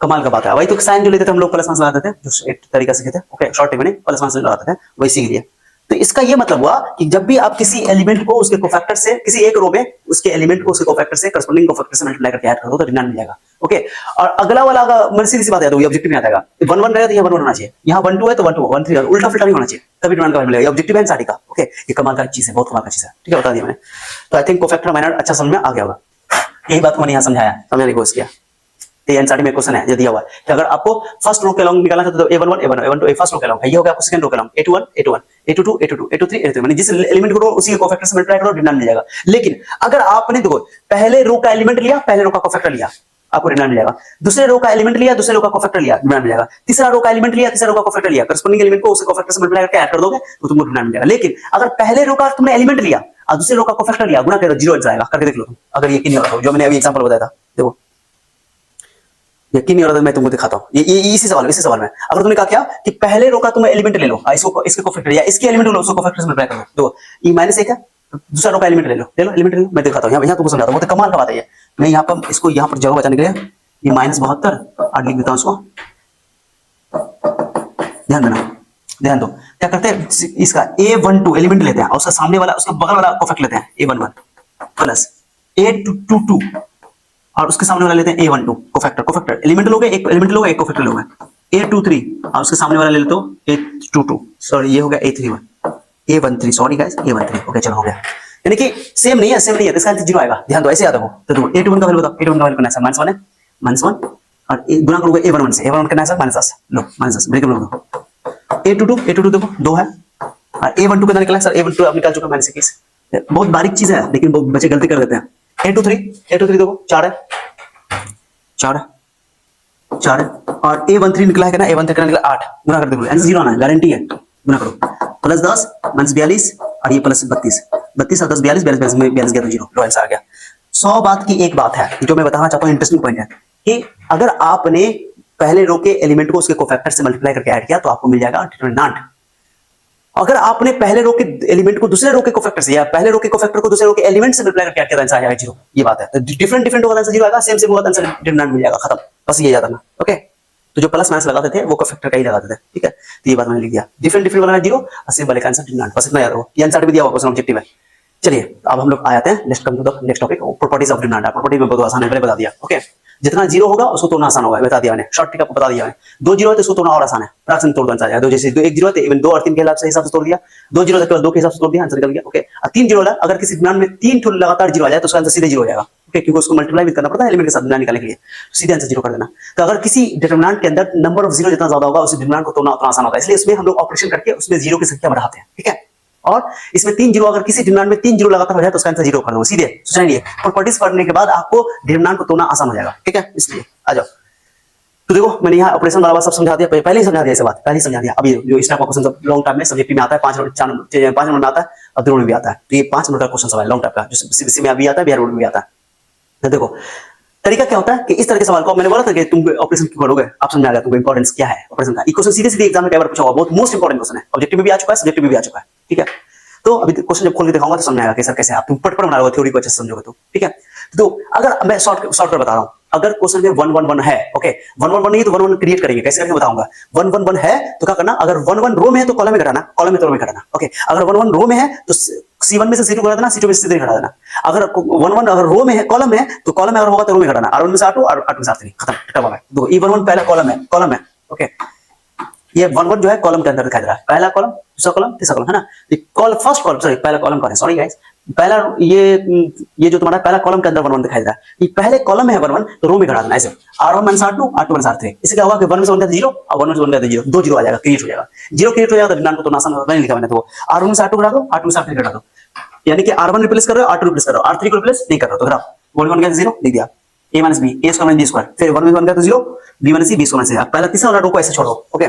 कमाल का बात है। वही तो साइन जो लेते थे हम लोग, प्लस माइनस लगाते थे, जो एक तरीका सीखे थे। ओके शॉर्ट ट्रिक में प्लस माइनस लगाते थे, वही सीख लिया। तो इसका ये मतलब हुआ कि जब भी आप किसी एलिमेंट को उसके कोफैक्टर से, किसी एक रो में उसके एलिमेंट को उसके कोफैक्टर से, करस्पॉन्डिंग कोफैक्टर से मल्टीप्लाई करके ऐड कर दो तो डिटरमिनेंट मिल जाएगा। ओके और अगला वाला का सीधी सी बात है, तो ये ऑब्जेक्टिव में आ जाएगा, 1 1 रहेगा तो यहाँ 1 1 होना चाहिए, यहाँ 1 2 है तो 1 2 1 3, उल्टा फुल्टा नहीं होना चाहिए, तभी डिटरमिनेंट का मिलेगा। ये ऑब्जेक्टिव है एनसीईआरटी का। ओके ये कमाल का चीज है, बहुत कमाल का चीज है, ठीक है बता दिया मैंने। तो आई थिंक कोफैक्टर माइनर अच्छा समझ में आ गया होगा, यही बात मैंने यहाँ समझाया, समझने की कोशिश किया। ये एनसीईआरटी में क्वेश्चन है, ये दिया हुआ है कि अगर आपको फर्स्ट रो के लॉन्ग निकालना है तो a11 a1 a12 first row के लॉन्ग है, ये हो गया आपको सेकंड रो के long, a21 a21 a22 a22 a23 a23, माने जिस एलिमेंट को उसी के कोफैक्टर से मल्टीप्लाई करो डिटरमिनेंट मिल जाएगा। लेकिन अगर आपने देखो पहले रो का एलिमेंट लिया, पहले रो का कोफैक्टर लिया, आपको डिटरमिनेंट मिलेगा। दूसरे रो का एलिमेंट लिया, दूसरे रो का कोफैक्टर लिया, डिटरमिनेंट मिलेगा। तीसरा रो का एलिमेंट लिया, तीसरा रो का कोफैक्टर लिया, करस्पॉन्डिंग एलिमेंट को उसके कोफैक्टर से मल्टीप्लाई करके ऐड कर दोगे तो तुमको डिटरमिनेंट मिलेगा। लेकिन अगर पहले रो का तुमने एलिमेंट लिया और दूसरे रो का कोफैक्टर लिया, गुना कर दो, 0 आ जाएगा, करके देख लो तुम, अगर यकीन नहीं हो रहा जो मैंने अभी एग्जांपल बताया था। देखो यकीन नहीं हो रहा, मैं तुमको दिखाता हूं। ये इसी सवाल में अगर तुमने कहा क्या कि पहले रो का तुम एलिमेंट ले लो, इसको इसके कोफैक्टर या इसके एलिमेंट लो, उसको कोफैक्टर से मल्टीप्लाई कर दो, तो ये -1 है, दूसरा रो का एलिमेंट ले लो, एलिमेंट ले लो, मैं दिखाता हूं। यहां तुमको समझाता हूं, बहुत कमाल का बात है ये। मैं यहां पर इसको यहां पर जगह बचाने के लिए ये -72 और लिख देता हूं इसको, ध्यान देना, ध्यान दो। क्या करते हैं, इसका a12 एलिमेंट लेते हैं और उसका सामने वाला, उसका बगल वाला कोफैक्टर लेते हैं a11 प्लस a22 और उसके सामने वाला लेते हैं A12 कोफैक्टर, कोफैक्टर एलिमेंट लोगे, एक एलिमेंट लोगे, एक कोफैक्टर लोगे, A23 और उसके सामने वाला ले लेते हो A22, सॉरी ये हो गया A31, A13, sorry guys A13, okay चलो हो गया। यानी कि सेम नहीं है, सेम नहीं है, तो इसका आंसर 0 आएगा, ध्यान दो, ऐसे याद रखो। तो देखो A21 का वैल्यू बताओ, A21 का वैल्यू कितना है, -1 है, -1 और गुना करोगे A11 से, A11 कितना है सर, -10, लो -10 ब्रेक लो। A22 देखो 2 है और A12 कितना निकला सर, A12 आप निकाल चुके हैं -21, बहुत बारीक चीज है लेकिन बहुत बच्चे गलती कर देते हैं। A23 देखो 4 है, 4 है, 4 है और A13 निकला है, A13 कितना निकला 8, गुना कर दो, आंसर 0 आना है, गारंटी है, गुना करो, +10 -42 और ये +32, 32 और 10 42, 42 में 42 गया तो 0, लो आंसर आ गया। 100 बात की एक बात है जो मैं बताना चाहता हूँ, इंटरेस्टिंग पॉइंट है कि अगर आपने पहले रो के एलिमेंट को उसके कोफैक्टर से मल्टीप्लाई करके ऐड किया तो आपको मिल जाएगा डिटरमिनेंट। अगर आपने पहले रो के एलिमेंट को दूसरे रो के कोफैक्टर से या पहले रो के कोफैक्टर को दूसरे रो के एलिमेंट से मल्टीप्लाई करके ऐड किया तो आंसर आ जाएगा 0, ये बात है। तो डिफरेंट होगा आंसर 0 आएगा, सेम होगा आंसर डिटरमिनेंट मिल जाएगा, खत्म, बस ये याद रखना, ओके। तो जो प्लस माइनस लगाते थे वो कोफैक्टर का ही लगाते थे, ठीक है, तो ये बात मैंने लिख दिया, डिफरेंट वाला है 0 और सेम वाले का आंसर डिटरमिनेंट, बस इतना याद रखो, ये आंसर भी दिया हुआ क्वेश्चन ऑब्जेक्टिव है। चलिए अब हम लोग आ जाते हैं next topic, properties of determinant. Property में बहुत आसान है, पहले बता दिया, ओके। जितना 0 होगा उसको तोड़ना आसान होगा, बता दिया मैंने, शॉर्ट ट्रिक आपको बता दिया मैंने। 2 0 है तो उसको तोड़ना और आसान है, फ्रैक्शन तोड़ दो आंसर आ जाएगा। 2 जैसे 1 0 है तो इवन 2 और 3 के हिसाब से तोड़ दिया, 2 0 तक 2 के हिसाब से तोड़ दिया, आंसर निकल गया, ओके। और 3 0 अगर किसी डिटरमिनेंट में 3 ठो लगातार 0 आ जाए तो उसका आंसर सीधे 0 हो जाएगा, ओके, क्योंकि उसको मल्टीप्लाई भी करना पड़ता है एलिमेंट के साथ डिटरमिनेंट निकालने के लिए, सीधे आंसर 0 कर देना। तो अगर किसी डिटरमिनेंट के अंदर नंबर ऑफ 0 जितना ज्यादा होगा उस डिटरमिनेंट को तोड़ना उतना आसान होता है, इसलिए उसमें हम लोग ऑपरेशन करके उसमें 0 की संख्या बढ़ाते हैं, ठीक है। और इसमें 3 0, अगर किसी डिटरमिनेंट में 3 0 लगातार हो जाए तो उसका आंसर 0 कर दो, सीधे सोचना नहीं है। प्रॉपर्टीज पढ़ने के बाद आपको डिटरमिनेंट को तोड़ना आसान हो जाएगा, ठीक है, इसलिए आ जाओ। तो देखो मैंने यहाँ ऑपरेशन वाला सब समझा दिया, पहले ही समझा दिया, ऐसे बात पहले ही समझा दिया। अभी जो इस टाइप का क्वेश्चन सब लॉन्ग टाइम में सब्जेक्ट में आता है, 5 नंबर में आता है और 2 में भी आता है, तो ये 5 नंबर का क्वेश्चन सब है लॉन्ग टाइप का, जो सीबीएसई में भी आता है, बिहार बोर्ड में भी आता है। तो देखो तरीका क्या होता है कि इस तरह के सवाल को मैंने बोला था कि तुम ऑपरेशन क्यों करोगे, आप समझ आ गया तुमको इंपॉर्टेंस क्या है ऑपरेशन का। क्वेश्चन सीधे एग्जाम में कई बार पूछा हुआ, बहुत मोस्ट इंपॉर्टेंट क्वेश्चन है, ऑब्जेक्टिव में भी आ चुका है, सब्जेक्टिव में भी आ चुका है, ठीक है। तो अभी क्वेश्चन जब खोल के दिखाऊंगा तो समझ आएगा कि सर कैसे आप तुम पट बना रहे हो, थ्योरी को अच्छे से समझोगे तो, ठीक है। तो अगर मैं शॉर्ट कर बता रहा हूं, अगर क्वेश्चन में 1 1 1 है, ओके, 1 1 1 नहीं तो 1 1 क्रिएट करेंगे, कैसे करेंगे बताऊंगा। 1 1 1 है तो क्या करना, अगर 1 1 रो में है तो कॉलम में घटाना, कॉलम में तो रो में घटाना, ओके। अगर 1 1 रो में है तो C1 में से C2 घटा देना, C2 में से C3 घटा देना। अगर 1 1 अगर रो में है, कॉलम में है तो कॉलम में अगर होगा तो रो में घटाना, R1 में से R2 और R2 में से R3, खत्म, खत्म है। देखो ये 1 1 पहला कॉलम है, ओके। ये 1 1 जो है कॉलम के अंदर दिखाई दे रहा है, पहला कॉलम, दूसरा कॉलम, तीसरा कॉलम, है ना। फर्स्ट कॉलम, सॉरी पहला कॉलम कौन है, सॉरी गाइस, पहला ये जो तुम्हारा पहला कॉलम के अंदर 1 1 दिखाई दे रहा है, ये पहले कॉलम में है 1 1 तो रो में घटा देना, ऐसे R1 minus R2, R2 minus R3। इससे क्या होगा कि 1 में से 1 गया तो 0 और 1 में से 1 गया तो 0, 2 0 आ जाएगा, क्रिएट हो जाएगा, 0 क्रिएट हो जाएगा तो डिटरमिनेंट को तो आसान होगा, नहीं लिखा मैंने, तो R1 में से R2 घटा दो, R2 में से R3 घटा दो, यानी कि R1 रिप्लेस कर रहे हो, R2 रिप्लेस कर रहे हो, R3 को रिप्लेस नहीं कर रहे हो, तो घटाओ, 1 1 गया 0 लिख दिया, a minus b, a square minus b square, फिर 1 में 1 गया तो 0, b minus c, b square minus c। पहला तीसरा वाला रो को ऐसे छोड़ो, ओके।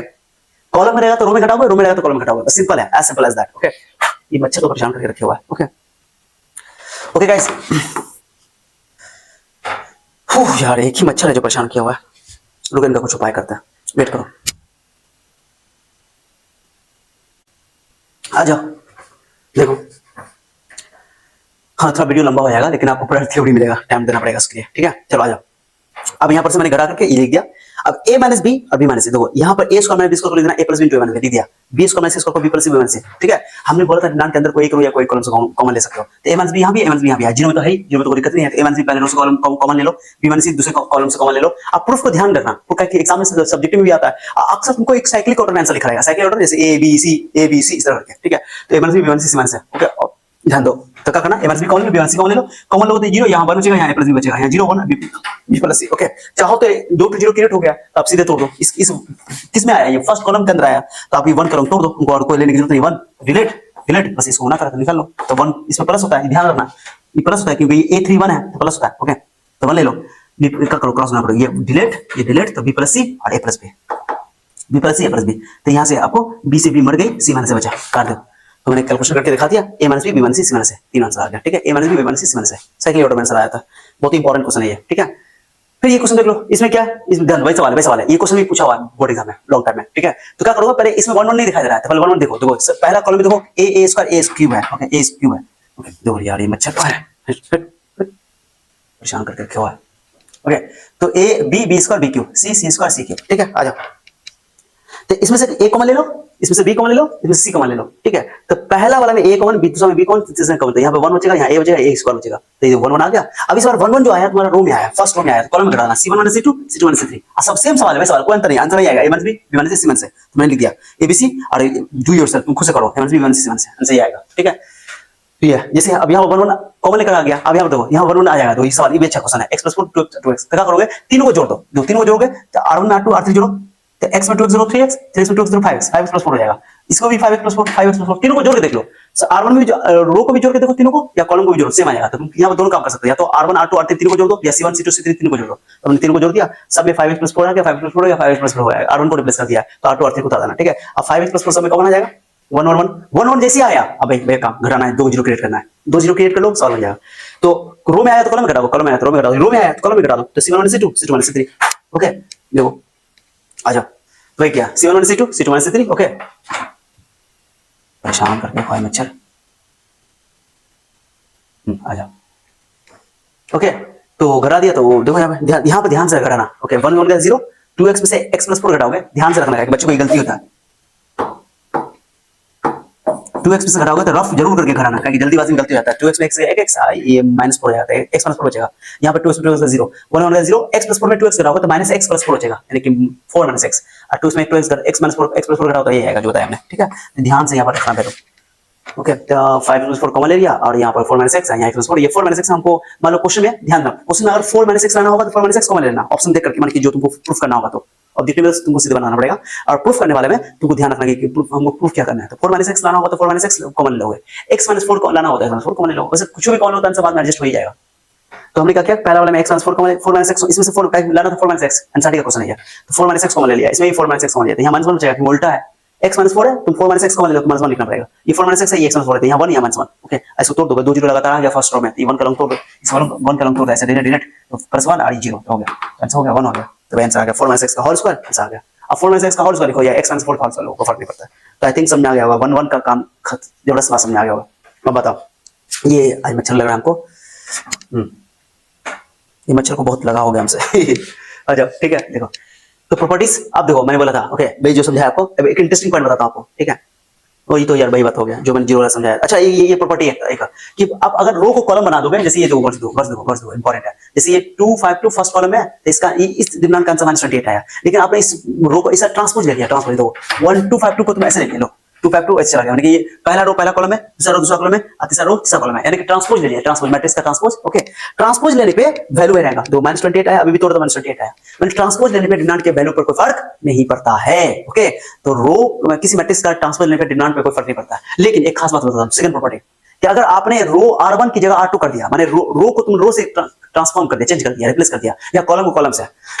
कॉलम में रहेगा तो रो में घटाओगे, रो में रहेगा तो कॉलम में घटाओगे, बस सिंपल है, as simple as that, okay. ये बच्चे को परेशान करके रखे हुआ है, ओके ओके गाइस। यार एक ही मच्छर है जो परेशान किया हुआ है, रुको इनका कुछ उपाय करते हैं, वेट करो, आ जाओ। देखो हाँ थोड़ा वीडियो लंबा हो जाएगा लेकिन आपको पूरा थ्योरी मिलेगा, टाइम देना पड़ेगा उसके लिए, ठीक है। चलो आ जाओ। अब यहाँ पर से मैंने घटा करके ये लिख दिया, अब a माइनस बी और b माइनस सी, देखो यहाँ पर a square minus b square को लिख देना, a plus B into a minus B लिख दिया, b square minus c square को b plus c b minus c, ठीक है। हमने बोला था डिटरमिनेंट के अंदर कोई एक रो या कोई कॉलम से कॉमन ले सकते हो, तो a माइनस बी यहाँ भी, a माइनस बी यहाँ भी है, जीरो में तो है ही, जीरो में तो कोई दिक्कत नहीं है, a माइनस बी पहले रो से कॉमन ले लो, b माइनस c दूसरे कॉलम से कॉमन ले लो। अब प्रूफ को ध्यान रखना, वो क्या एग्जाम में सब्जेक्ट में भी आता है, अक्सर तुमको एक साइक्लिक ऑर्डर में आंसर लिखा रहेगा, साइक्लिक ऑर्डर जैसे a b c इस तरह करके, ठीक है। तो a minus B, b minus c, c minus है, ओके, ध्यान दो। तो क्या करना, a माइनस बी कॉमन लो, b माइनस c कॉमन ले लो, कॉमन लो तो 0 यहाँ 1 बचेगा, यहाँ a प्लस b बचेगा, यहाँ 0 होगा ना, b प्लस c, ओके। चाहो तो 2 to 0 क्रिएट हो गया, तो आप सीधे तोड़ दो, इस किस में आया, ये फर्स्ट कॉलम के अंदर आया, तो आप ये 1 कॉलम तोड़ दो, उनको और कोई लेने की जरूरत नहीं, 1 डिलीट, बस इसको होना करा निकाल लो, तो 1 इसमें प्लस होता है, ध्यान रखना ये प्लस होता है क्योंकि ये a31 है तो प्लस होता है, ओके। तो 1 ले लो, क्या करो क्रॉस ना करो, ये डिलीट तो b प्लस c और a plus b plus c a plus b, तो यहाँ से आपको b से b मर गई, c माइनस से बचा, काट दो। तो मैंने कैलकुलेशन करके दिखा दिया, a minus B, b minus c, c minus है, तीन आंसर आ गया, ठीक है। a minus B, b minus c, c minus है, साइक्लिक ऑर्डर में आंसर आया था, बहुत इंपॉर्टेंट क्वेश्चन है ये, ठीक है। फिर ये क्वेश्चन देख लो, इसमें क्या इसमें वही सवाल है, ये क्वेश्चन भी पूछा हुआ है बोर्ड एग्जाम में लॉन्ग टाइम में, ठीक है। तो क्या करोगे, पहले इसमें 1 1 नहीं दिखाई दे रहा है, तो पहले 1 1 देखो, पहला कॉलम में देखो a स्क्वायर a क्यूब है, ओके, a क्यूब है, ओके। देखो यार ये मच्छर तो है, परेशान करके रखा हुआ है, ओके। तो a b square b cube, c square c cube, ठीक है। आ जाओ, तो इसमें से a कॉमन ले लो, इसमें से बी कॉमन ले लो, इसमें से सी कॉमन ले लो, ठीक है। तो पहला वाला में ए कॉमन, दूसरा में बी कॉमन, तीसरा में कॉमन, तो यहाँ पे 1 बचेगा, यहाँ ए बचेगा, ए स्क्वायर बचेगा, तो ये 1 1 आ गया। अब इस बार 1 1 जो आया तुम्हारा रो में आया, फर्स्ट रो में आया, कॉलम में घटाना, C1 C2 C2 C3, सब सेम सवाल है, सवाल कोई अंतर नहीं, आंसर नहीं आएगा, A1 B B1 C C1 से, तो मैंने लिख दिया ABC और डू योरसेल्फ, तुम खुद से करो, A1 B B1 C1 से, आंसर ये आएगा, ठीक है। तो ये जैसे अब यहाँ 1 1 कॉमन लेकर आ गया, अब यहाँ देखो यहाँ 1 1 आ जाएगा, तो ये सवाल ये भी अच्छा क्वेश्चन है, x + 4 2x, क्या करोगे, तीनों को जोड़ दो, जो तीनों को जोड़ोगे तो R1 R2 R3 जोड़ो, तो x में 2x जोड़ो 3x, 3x में 2x जोड़ो 5x, 5x + 4 हो जाएगा, इसको भी 5x + 4 5x + 4 तीनों को जोड़ के देख लो, R1 में रो को भी जोड़ के देखो तीनों को, या कॉलम को भी जोड़ो, सेम आएगा। तो तुम यहाँ पर दोनों काम कर सकते हो, या तो R1 R2 R3 तीनों को जोड़ दो, या C1 C2 C3 तीनों को जोड़ दो, तो हमने तीनों को जोड़ दिया, सब में 5x + 4 आ गया, 5x + 4 हो गया, 5x + 4 हो गया, R1 को रिप्लेस कर दिया, तो R2 R3 को उतार देना, ठीक है। अब 5x + 4 सब में कॉमन आ जाएगा, 1 1 1 1 1 जैसे आया, अब एक काम घटाना है, 2 जीरो क्रिएट करना है, 2 जीरो क्रिएट कर लो, सॉल्व हो जाएगा। तो रो में आया तो कॉलम में घटाओ, कॉलम में आया तो रो में घटाओ, रो में आया तो कॉलम में घटा दो, तो C1 C2 C2 C3, okay. देखो आ जाओ, तो ये क्या C1 C2 C2 C3, okay. परेशान करके कोई मच्छर, आ जाओ, ओके। तो घटा दिया, तो देखो यहाँ पे ध्यान से घटाना, ओके। 1 1 0, 2x में से x + 4 घटाओगे, ध्यान से रखना है कि बच्चों को ये गलती होता है, 2x में से घटाओगे तो रफ जरूर करके घटाना, क्योंकि जल्दीबाजी में गलती हो जाता है, 2x में x ये -4 हो जाता है, x - 4 बचेगा, यहाँ पे 2x में 0, 1 1 0, x + 4 में 2x घटाओगे तो -x + 4 बचेगा, यानी कि 4 - x, और 2 में 2x x + 4 घटाओ तो ये आएगा जो बताया हमने, ठीक है। तो ध्यान से यहाँ पर रखना बेटा, ओके। तो 5 + 4 कॉमन ले लिया, और यहाँ पर 4 - x है, यहाँ x + 4, ये 4 - x हमको मान लो क्वेश्चन में, ध्यान रखना क्वेश्चन में अगर 4 - x लाना होगा तो 4 - x कॉमन लेना, ऑप्शन देख करके, मान कि जो तुमको प्रूफ करना होगा, तो ऑब्जेक्टिव तुमको सीधे बनाना पड़ेगा, और प्रूफ करने वाले में तुमको ध्यान रखना कि हमको प्रूफ क्या करना है, तो 4 - x लाना होगा तो 4 - x कॉमन लोगे, x - 4 लाना होता है 4 कॉमन लोगे, वैसे कुछ भी कॉमन होता है आंसर बाद में एडजस्ट हो ही जाएगा। तो हमने क्या किया, पहला वाला में x - 4 कॉमन, 4 - x, इसमें से 4 लाना तो 4 - x आंसर का क्वेश्चन है, तो 4 - x कॉमन ले लिया, इसमें भी 4 - x कॉमन लिया, तो यहाँ -1 बचेगा कि उल्टा है, x - 4 है, तुम 4 - x कॉमन ले लो तो -1 लिखना पड़ेगा, ये 4 - x है, ये x - 4 है, यहाँ 1 यहाँ -1, ओके। ऐसे तोड़ दोगे, 2 जीरो लगातार आ गया फर्स्ट रो में, ये 1 का लंग तोड़ दो, इस 1 का लंग तोड़ दो, ऐसे डायरेक्ट +1 और 0 हो गया, आंसर हो गया 1 हो गया, तो आंसर आ गया 4 - x का होल स्क्वायर, आंसर आ गया। अब 4 - x का होल स्क्वायर लिखो या x - 4 होल स्क्वायर, को फर्क नहीं पड़ता है। तो आई थिंक समझ आ गया होगा, 1 1 का काम जबरदस्त बात समझ आ गया होगा। अब बताओ, ये आज मच्छर लग रहा है हमको, ये मच्छर को बहुत लगा हो गया हमसे अच्छा ठीक है। देखो तो प्रॉपर्टीज, अब देखो मैंने बोला था, ओके भाई जो समझाया आपको, अब एक इंटरेस्टिंग पॉइंट बताता हूं आपको, ठीक है। वही तो यार वही बात हो गया जो मैंने जीरो वाला समझाया। अच्छा ये प्रॉपर्टी है एक कि आप अगर रो को कॉलम बना दोगे, जैसे ये दो वर्ड्स दो इंपॉर्टेंट है, जैसे ये 2 5 2 फर्स्ट कॉलम है, तो इसका इस दिनांक का आंसर -28 आया, लेकिन आपने इस रो को ऐसा ट्रांसपोज ले लिया, ट्रांसपोज दो 1 2 5 2 को तुम ऐसे ले लो, 2 5 2 ऐसे चला गया, यानी कि ये पहला रो पहला कॉलम है, दूसरा रो दूसरा कॉलम है, और तीसरा रो तीसरा कॉलम है, यानी कि ट्रांसपोज ले लिया, ट्रांसपोज मैट्रिक्स का ट्रांसपोज, ओके। ट्रांसपोज लेने पे वैल्यू रहेगा, दो -28 आया, अभी भी तोड़ दो -28 आया, मैंने ट्रांसपोज लेने पे डिटरमिनेंट के वैल्यू पर कोई फर्क नहीं पड़ता है, ओके। तो रो किसी मैट्रिक्स का ट्रांसपोज लेने पे डिटरमिनेंट पे कोई फर्क नहीं पड़ता है, लेकिन एक खास बात बताता हूं, सेकंड प्रॉपर्टी कि अगर आपने रो R1 की जगह R2 कर दिया, माने रो को तुम रो से ट्रांसफॉर्म कर दिया, चेंज कर दिया, रिप्लेस कर दिया, या कॉलम को कॉलम से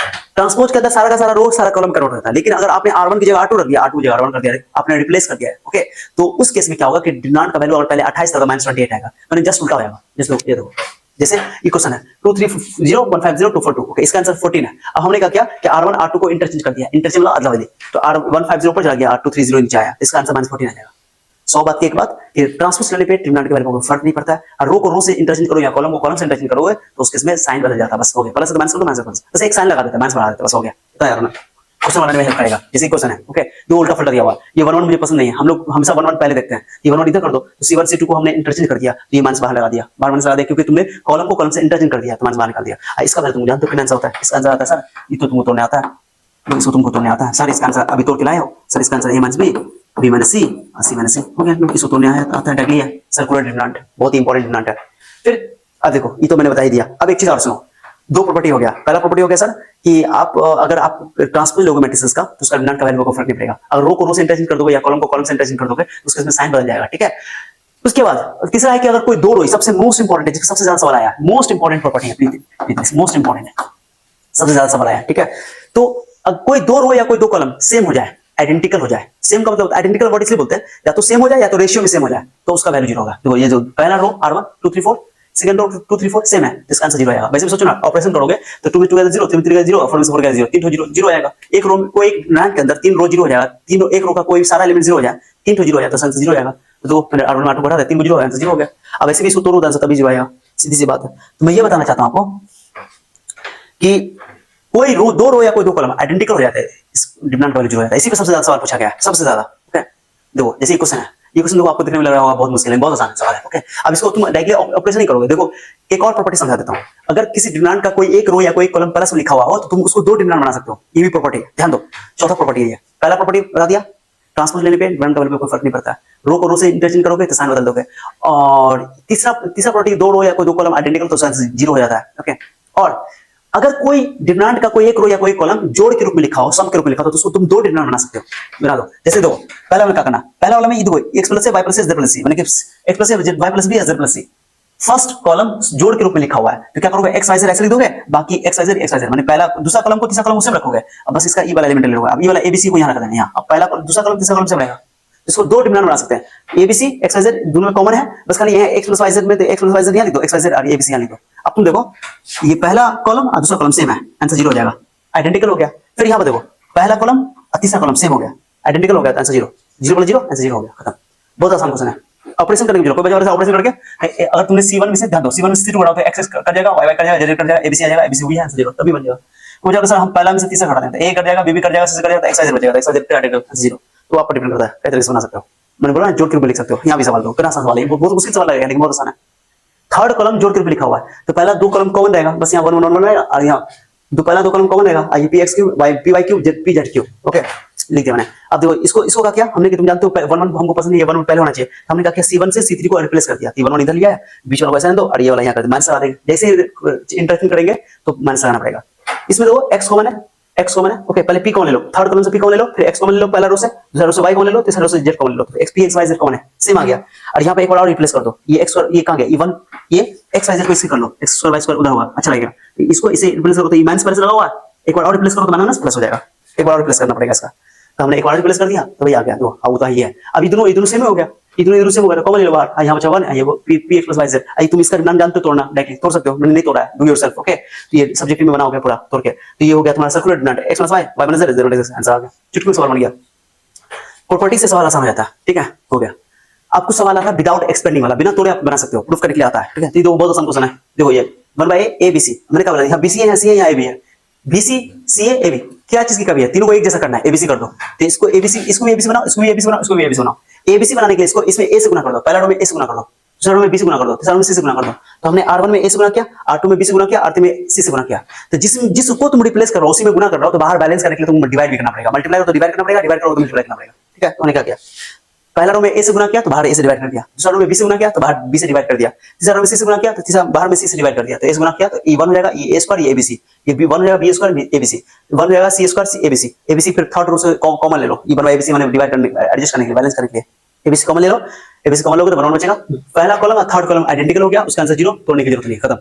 ट्रांसपोज करता सारा का सारा रो सारा कॉलम कन्वर्ट होता है, लेकिन अगर आपने R1 की जगह R2 रख दिया, R2 की जगह R1 कर दिया, आपने रिप्लेस कर दिया, ओके, तो उस केस में क्या होगा कि डिटरमिनेंट का वैल्यू और पहले 28 था, -28 आएगा, माने जस्ट उल्टा हो जाएगा। जैसे ये देखो, जैसे ये क्वेश्चन है 2 3 0 1 5 0 2 4 2, ओके, इसका आंसर 14 है। अब हमने क्या किया कि R1 R2 को इंटरचेंज कर दिया, इंटरचेंज मतलब अदला बदली, तो R150 पर चला गया, R230 नीचे आया, इसका आंसर -14 आ जाएगा। 100 बात की एक बात कि ट्रांसपोज लेने पे डिटरमिनेंट के वैल्यू में फर्क नहीं पड़ता है, और रो को रो से इंटरचेंज करो या कॉलम को कॉलम से इंटरचेंज करोगे तो उसके इसमें साइन बदल जाता है, बस हो गया, प्लस माइनस कर दो, माइनस प्लस, बस एक साइन लगा देते हैं, माइनस बढ़ा देते हैं, बस हो गया। तो यार ना क्वेश्चन बनाने में हेल्प करेगा, जैसे क्वेश्चन है, ओके, ये उल्टा फुल्टा दिया हुआ, ये 1 1 मुझे पसंद नहीं है, हम लोग हमेशा 1 1 पहले देखते हैं, ये 1 1 इधर कर दो, तो C1 C2 को हमने इंटरचेंज कर दिया, तो ये माइनस बाहर लगा दिया, बाहर माइनस लगा दिया, क्योंकि तुमने कॉलम को कॉलम से इंटरचेंज कर दिया, तो माइनस बाहर निकाल दिया। इसका वैल्यू तुम जानते हो कितना आंसर होता है, इसका आंसर आता है सर, ये तो तुमको तोड़ने आता है, इसको तुमको तोड़ने आता है सर, इसका आंसर अभी तोड़ के लाए हो सर, इसका answer A - B B - C और C - C हो गया, इसको तोड़ने आता है डायरेक्टली है, सर्कुलर डिटरमिनेंट बहुत ही इंपॉर्टेंट डिटरमिनेंट है। फिर अब देखो ये तो मैंने बता ही दिया, अब एक चीज और सुनो, दो प्रॉपर्टी हो गया। पहला प्रॉपर्टी हो गया सर कि आप अगर आप ट्रांसपोज लोगे मैट्रिक्स का, तो उसका डिटरमिनेंट का वैल्यू को फर्क नहीं पड़ेगा, अगर रो को रो से इंटरचेंज कर दोगे या कॉलम को कॉलम से इंटरचेंज कर दोगे तो उसके इसमें साइन बदल जाएगा, ठीक है। उसके बाद तीसरा है कि अगर कोई दो रो, सबसे मोस्ट इंपॉर्टेंट है, जिसका सबसे ज्यादा सवाल आया, मोस्ट इंपॉर्टेंट प्रॉपर्टी है, प्लीज मोस्ट इंपॉर्टेंट है, सबसे ज्यादा सवाल आया, ठीक है। तो कोई दो रो या कोई दो कॉलम सेम हो जाए, आइडेंटिकल हो जाए, सेम का मतलब आइडेंटिकल वर्ड इसलिए बोलते हैं, या तो सेम हो जाए या तो रेशियो में सेम हो जाए, तो उसका वैल्यू 0 होगा। देखो ये जो पहला रो R1 2 3 4, सेकंड रो 2 3 4 सेम है, इसका आंसर 0 आएगा। वैसे भी सोचो ना, ऑपरेशन करोगे तो 2 2 0, 3 3 0, 4 4 0, 3 0 0 आएगा। एक रो में कोई एक रैंक के अंदर 3 रो 0 हो जाएगा, तीनों एक रो का कोई सारा एलिमेंट 0 हो जाए, 3 तो 0 हो जाए तो आंसर 0 आएगा। तो R1 R2 बढ़ा दे, 3 0 आंसर 0 हो गया। अब ऐसे भी इसको तोड़ो आंसर तभी 0 आएगा, सीधी सी बात है। तो मैं ये बताना चाहता हूं आपको कि कोई रो, दो रो या कोई दो कॉलम आइडेंटिकल हो जाते हैं, इस डिटरमिनेंट का वैल्यू 0 हो जाता है। इसी पे सबसे ज्यादा सवाल पूछा गया है, सबसे ज्यादा, ओके। देखो जैसे क्वेश्चन है, ये क्वेश्चन देखो आपको दिखने में लग रहा होगा बहुत मुश्किल है, बहुत आसान सवाल है। ओके, अब इसको तुम डायरेक्टली ऑपरेशन नहीं करोगे। देखो एक और प्रॉपर्टी समझा देता हूँ। अगर किसी डिटरमिनेंट का कोई एक रो या कोई कॉलम प्लस में लिखा हुआ हो तो तुम उसको दो डिटरमिनेंट बना सकते हो। ये भी प्रॉपर्टी ध्यान दो। चौथा प्रॉपर्टी है, पहला प्रॉपर्टी बता दिया, ट्रांसपोज लेने पे डिटरमिनेंट का वैल्यू कोई फर्क नहीं पड़ता, रो को रो से इंटरचेंज करोगे तो साइन बदल दोगे। और तीसरा प्रॉपर्टी, दो रो या कोई दो कॉलम आइडेंटिकल तो साइन जीरो हो जाता है। ओके, और अगर कोई डिटरमिनेंट का कोई एक रो या कोई कॉलम जोड़ के रूप में लिखा हो, सम के रूप में लिखा हो, तो उसको तुम दो डिटरमिनेंट बना सकते हो। बना दो। जैसे देखो पहला वाला क्या करना, पहला वाला में ये देखो x प्लस है y प्लस है z प्लस c, माने कि x प्लस है y प्लस b है z plus c, first column जोड़ के रूप में लिखा हुआ है, तो क्या करोगे x y z ऐसे लिख दोगे, बाकी x y z माने पहला दूसरा कॉलम को तीसरा कॉलम उसे रखोगे। अब बस इसका e वाला एलिमेंट ले लोगे। अब ये वाला abc को यहां रख देना यहां। अब पहला दूसरा कॉलम तीसरा कॉलम से रहेगा, इसको दो डिटरमिनेंट बना सकते हैं। abc x y z दोनों में कॉमन है, बस खाली यहां x प्लस y z में तो x प्लस y z यहां लिख दो, x y z और abc यहां लिख दो। अब तुम देखो ये पहला कॉलम और दूसरा कॉलम सेम है, आंसर जीरो हो जाएगा, आइडेंटिकल हो गया। फिर यहां पर देखो पहला कॉलम और तीसरा कॉलम सेम हो गया, आइडेंटिकल हो गया, answer zero, zero plus zero answer zero हो गया, खत्म। बहुत आसान क्वेश्चन है। ऑपरेशन करने की जरूरत कोई बजाय ऑपरेशन करके अगर तुमने c1 में से ध्यान दो, c1 में से c2 घटाओ तो x कट जाएगा, y कट जाएगा, z कट जाएगा, abc आ जाएगा, abc वही आंसर जीरो तभी बन जाएगा। मुझे अगर सर हम पहला में से तीसरा घटा दें तो a कट जाएगा, b कट जाएगा, c कट जाएगा, x y z बचेगा, x y z फिर आइडेंटिकल आंसर जीरो। तो आप पर डिपेंड करता है कैसे तरीके से बना सकते हो। मैंने बोला जोड़ के रूप में लिख सकते हो। यहां भी सवाल दो, कितना आसान सवाल है, बहुत मुश्किल सवाल लगेगा लेकिन बहुत आसान है। थर्ड कॉलम जोड़ के रूप में लिखा हुआ है, तो पहला दो कॉलम कॉमन रहेगा, बस यहाँ 1 1 1 रहेगा और यहाँ पहला दो कॉलम कॉमन रहेगा, I P X Q Y P Y Q Z P Z Q. Okay, लिख दिया मैंने। अब देखो इसको इसको क्या किया हमने कि तुम जानते हो 1 1 हमको पसंद नहीं है, 1 1 पहले होना चाहिए, हमने क्या किया c1 से c3 को रिप्लेस कर दिया, 1 1 इधर लिया है, बीच वाला वैसा है दो और ये वाला यहाँ कर दिया, माइनस लगा देंगे। जैसे इंटरेक्शन करेंगे तो माइनस लगाना पड़ेगा। इसमें देखो x कॉमन है, x कॉमन है। ओके, पहले p कॉमन ले लो, थर्ड कॉलम से p कॉमन ले लो, फिर x कॉमन ले लो पहला रो से, दूसरा रो से y कॉमन ले लो, तीसरा रो से z कॉमन ले लो, तो x p x y z common है, सेम आ गया। और यहाँ पे एक बार और रिप्लेस कर दो, ये x और ये कहां गया, e1 ये x y z को इससे कर लो, x स्क्वायर y स्क्वायर उधर होगा, अच्छा लगेगा। इसको इसे रिप्लेस करो तो ये माइनस लगा हुआ है, एक बार और रिप्लेस करो तो माइनस प्लस हो जाएगा, एक बार और रिप्लेस करना पड़ेगा इसका। तो हमने एक बार रिप्लेस कर दिया तो भाई आ गया, दो अब तो ही है। अब ये दोनों सेम हो गया, इधर से हो गया, कॉमन ले लो बाहर, यहाँ बचा 1 है, ये वो px प्लस yz। आई तुम इसका नाम जानते हो तोड़ना, डायरेक्टली तोड़ सकते हो, मैंने नहीं तोड़ा है, डू योरसेल्फ। ओके, तो ये सब्जेक्टिव में बना हो गया पूरा तोड़ के, तो ये हो गया तुम्हारा circular determinant x y y minus z answer आ गया, चुटकी सवाल बन गया। प्रॉपर्टी से सवाल आसान हो जाता है, ठीक है, हो गया। अब कुछ सवाल आता है विदाउट एक्सपेंडिंग वाला, बिना तोड़े आप बना सकते हो, प्रूफ करने के लिए आता है, ठीक है। तो ये बहुत आसान क्वेश्चन है। देखो ये 1/a abc, मैंने क्या बोला, यहाँ bc है, c है, यहाँ ab है, bc c है ab, क्या चीज की कमी है, तीनों को एक जैसा करना है, abc कर दो। तो इसको abc, इसको भी abc बनाओ, इसको भी abc बनाओ, इसको भी abc बनाओ। abc बनाने के लिए इसको इसमें a से गुना कर दो, पहला रो में a से गुना कर दो, दूसरा रो में b से गुना कर दो, तीसरा रो में c से गुना कर दो। तो हमने r1 में a से गुना किया, r2 में b से गुना किया, r3 में c से गुना किया। तो जिसको तुम रिप्लेस कर रहे हो उसी में गुना कर रहे हो, तो बाहर बैलेंस करने के लिए तुम डिवाइड भी करना पड़ेगा, मल्टीप्लाई तो डिवाइड करना पड़ेगा, डिवाइड करो तो मल्टीप्लाई करना पड़ेगा, ठीक है। तो हमने क्या किया, पहला रो में a से गुना किया तो बाहर a से डिवाइड कर दिया, दूसरा रो में b से गुना किया तो बाहर b से डिवाइड कर दिया, तीसरा रो में c से गुना किया तो तीसरा बाहर में c से डिवाइड कर दिया। तो a से गुना किया तो e1 हो जाएगा, ये a स्क्वायर, ये abc, ये b1 हो जाएगा, b स्क्वायर, abc, 1 हो जाएगा c square, c abc, abc फिर थर्ड रो से कॉमन ले लो, e1 बाय abc माने डिवाइड करने एडजस्ट करने के लिए, बैलेंस करने के लिए abc कॉमन ले लो, abc कॉमन लोगे तो 1 बचेगा। पहला कॉलम और थर्ड कॉलम आइडेंटिकल हो गया, उसका आंसर जीरो, तोड़ने की जरूरत नहीं, खत्म।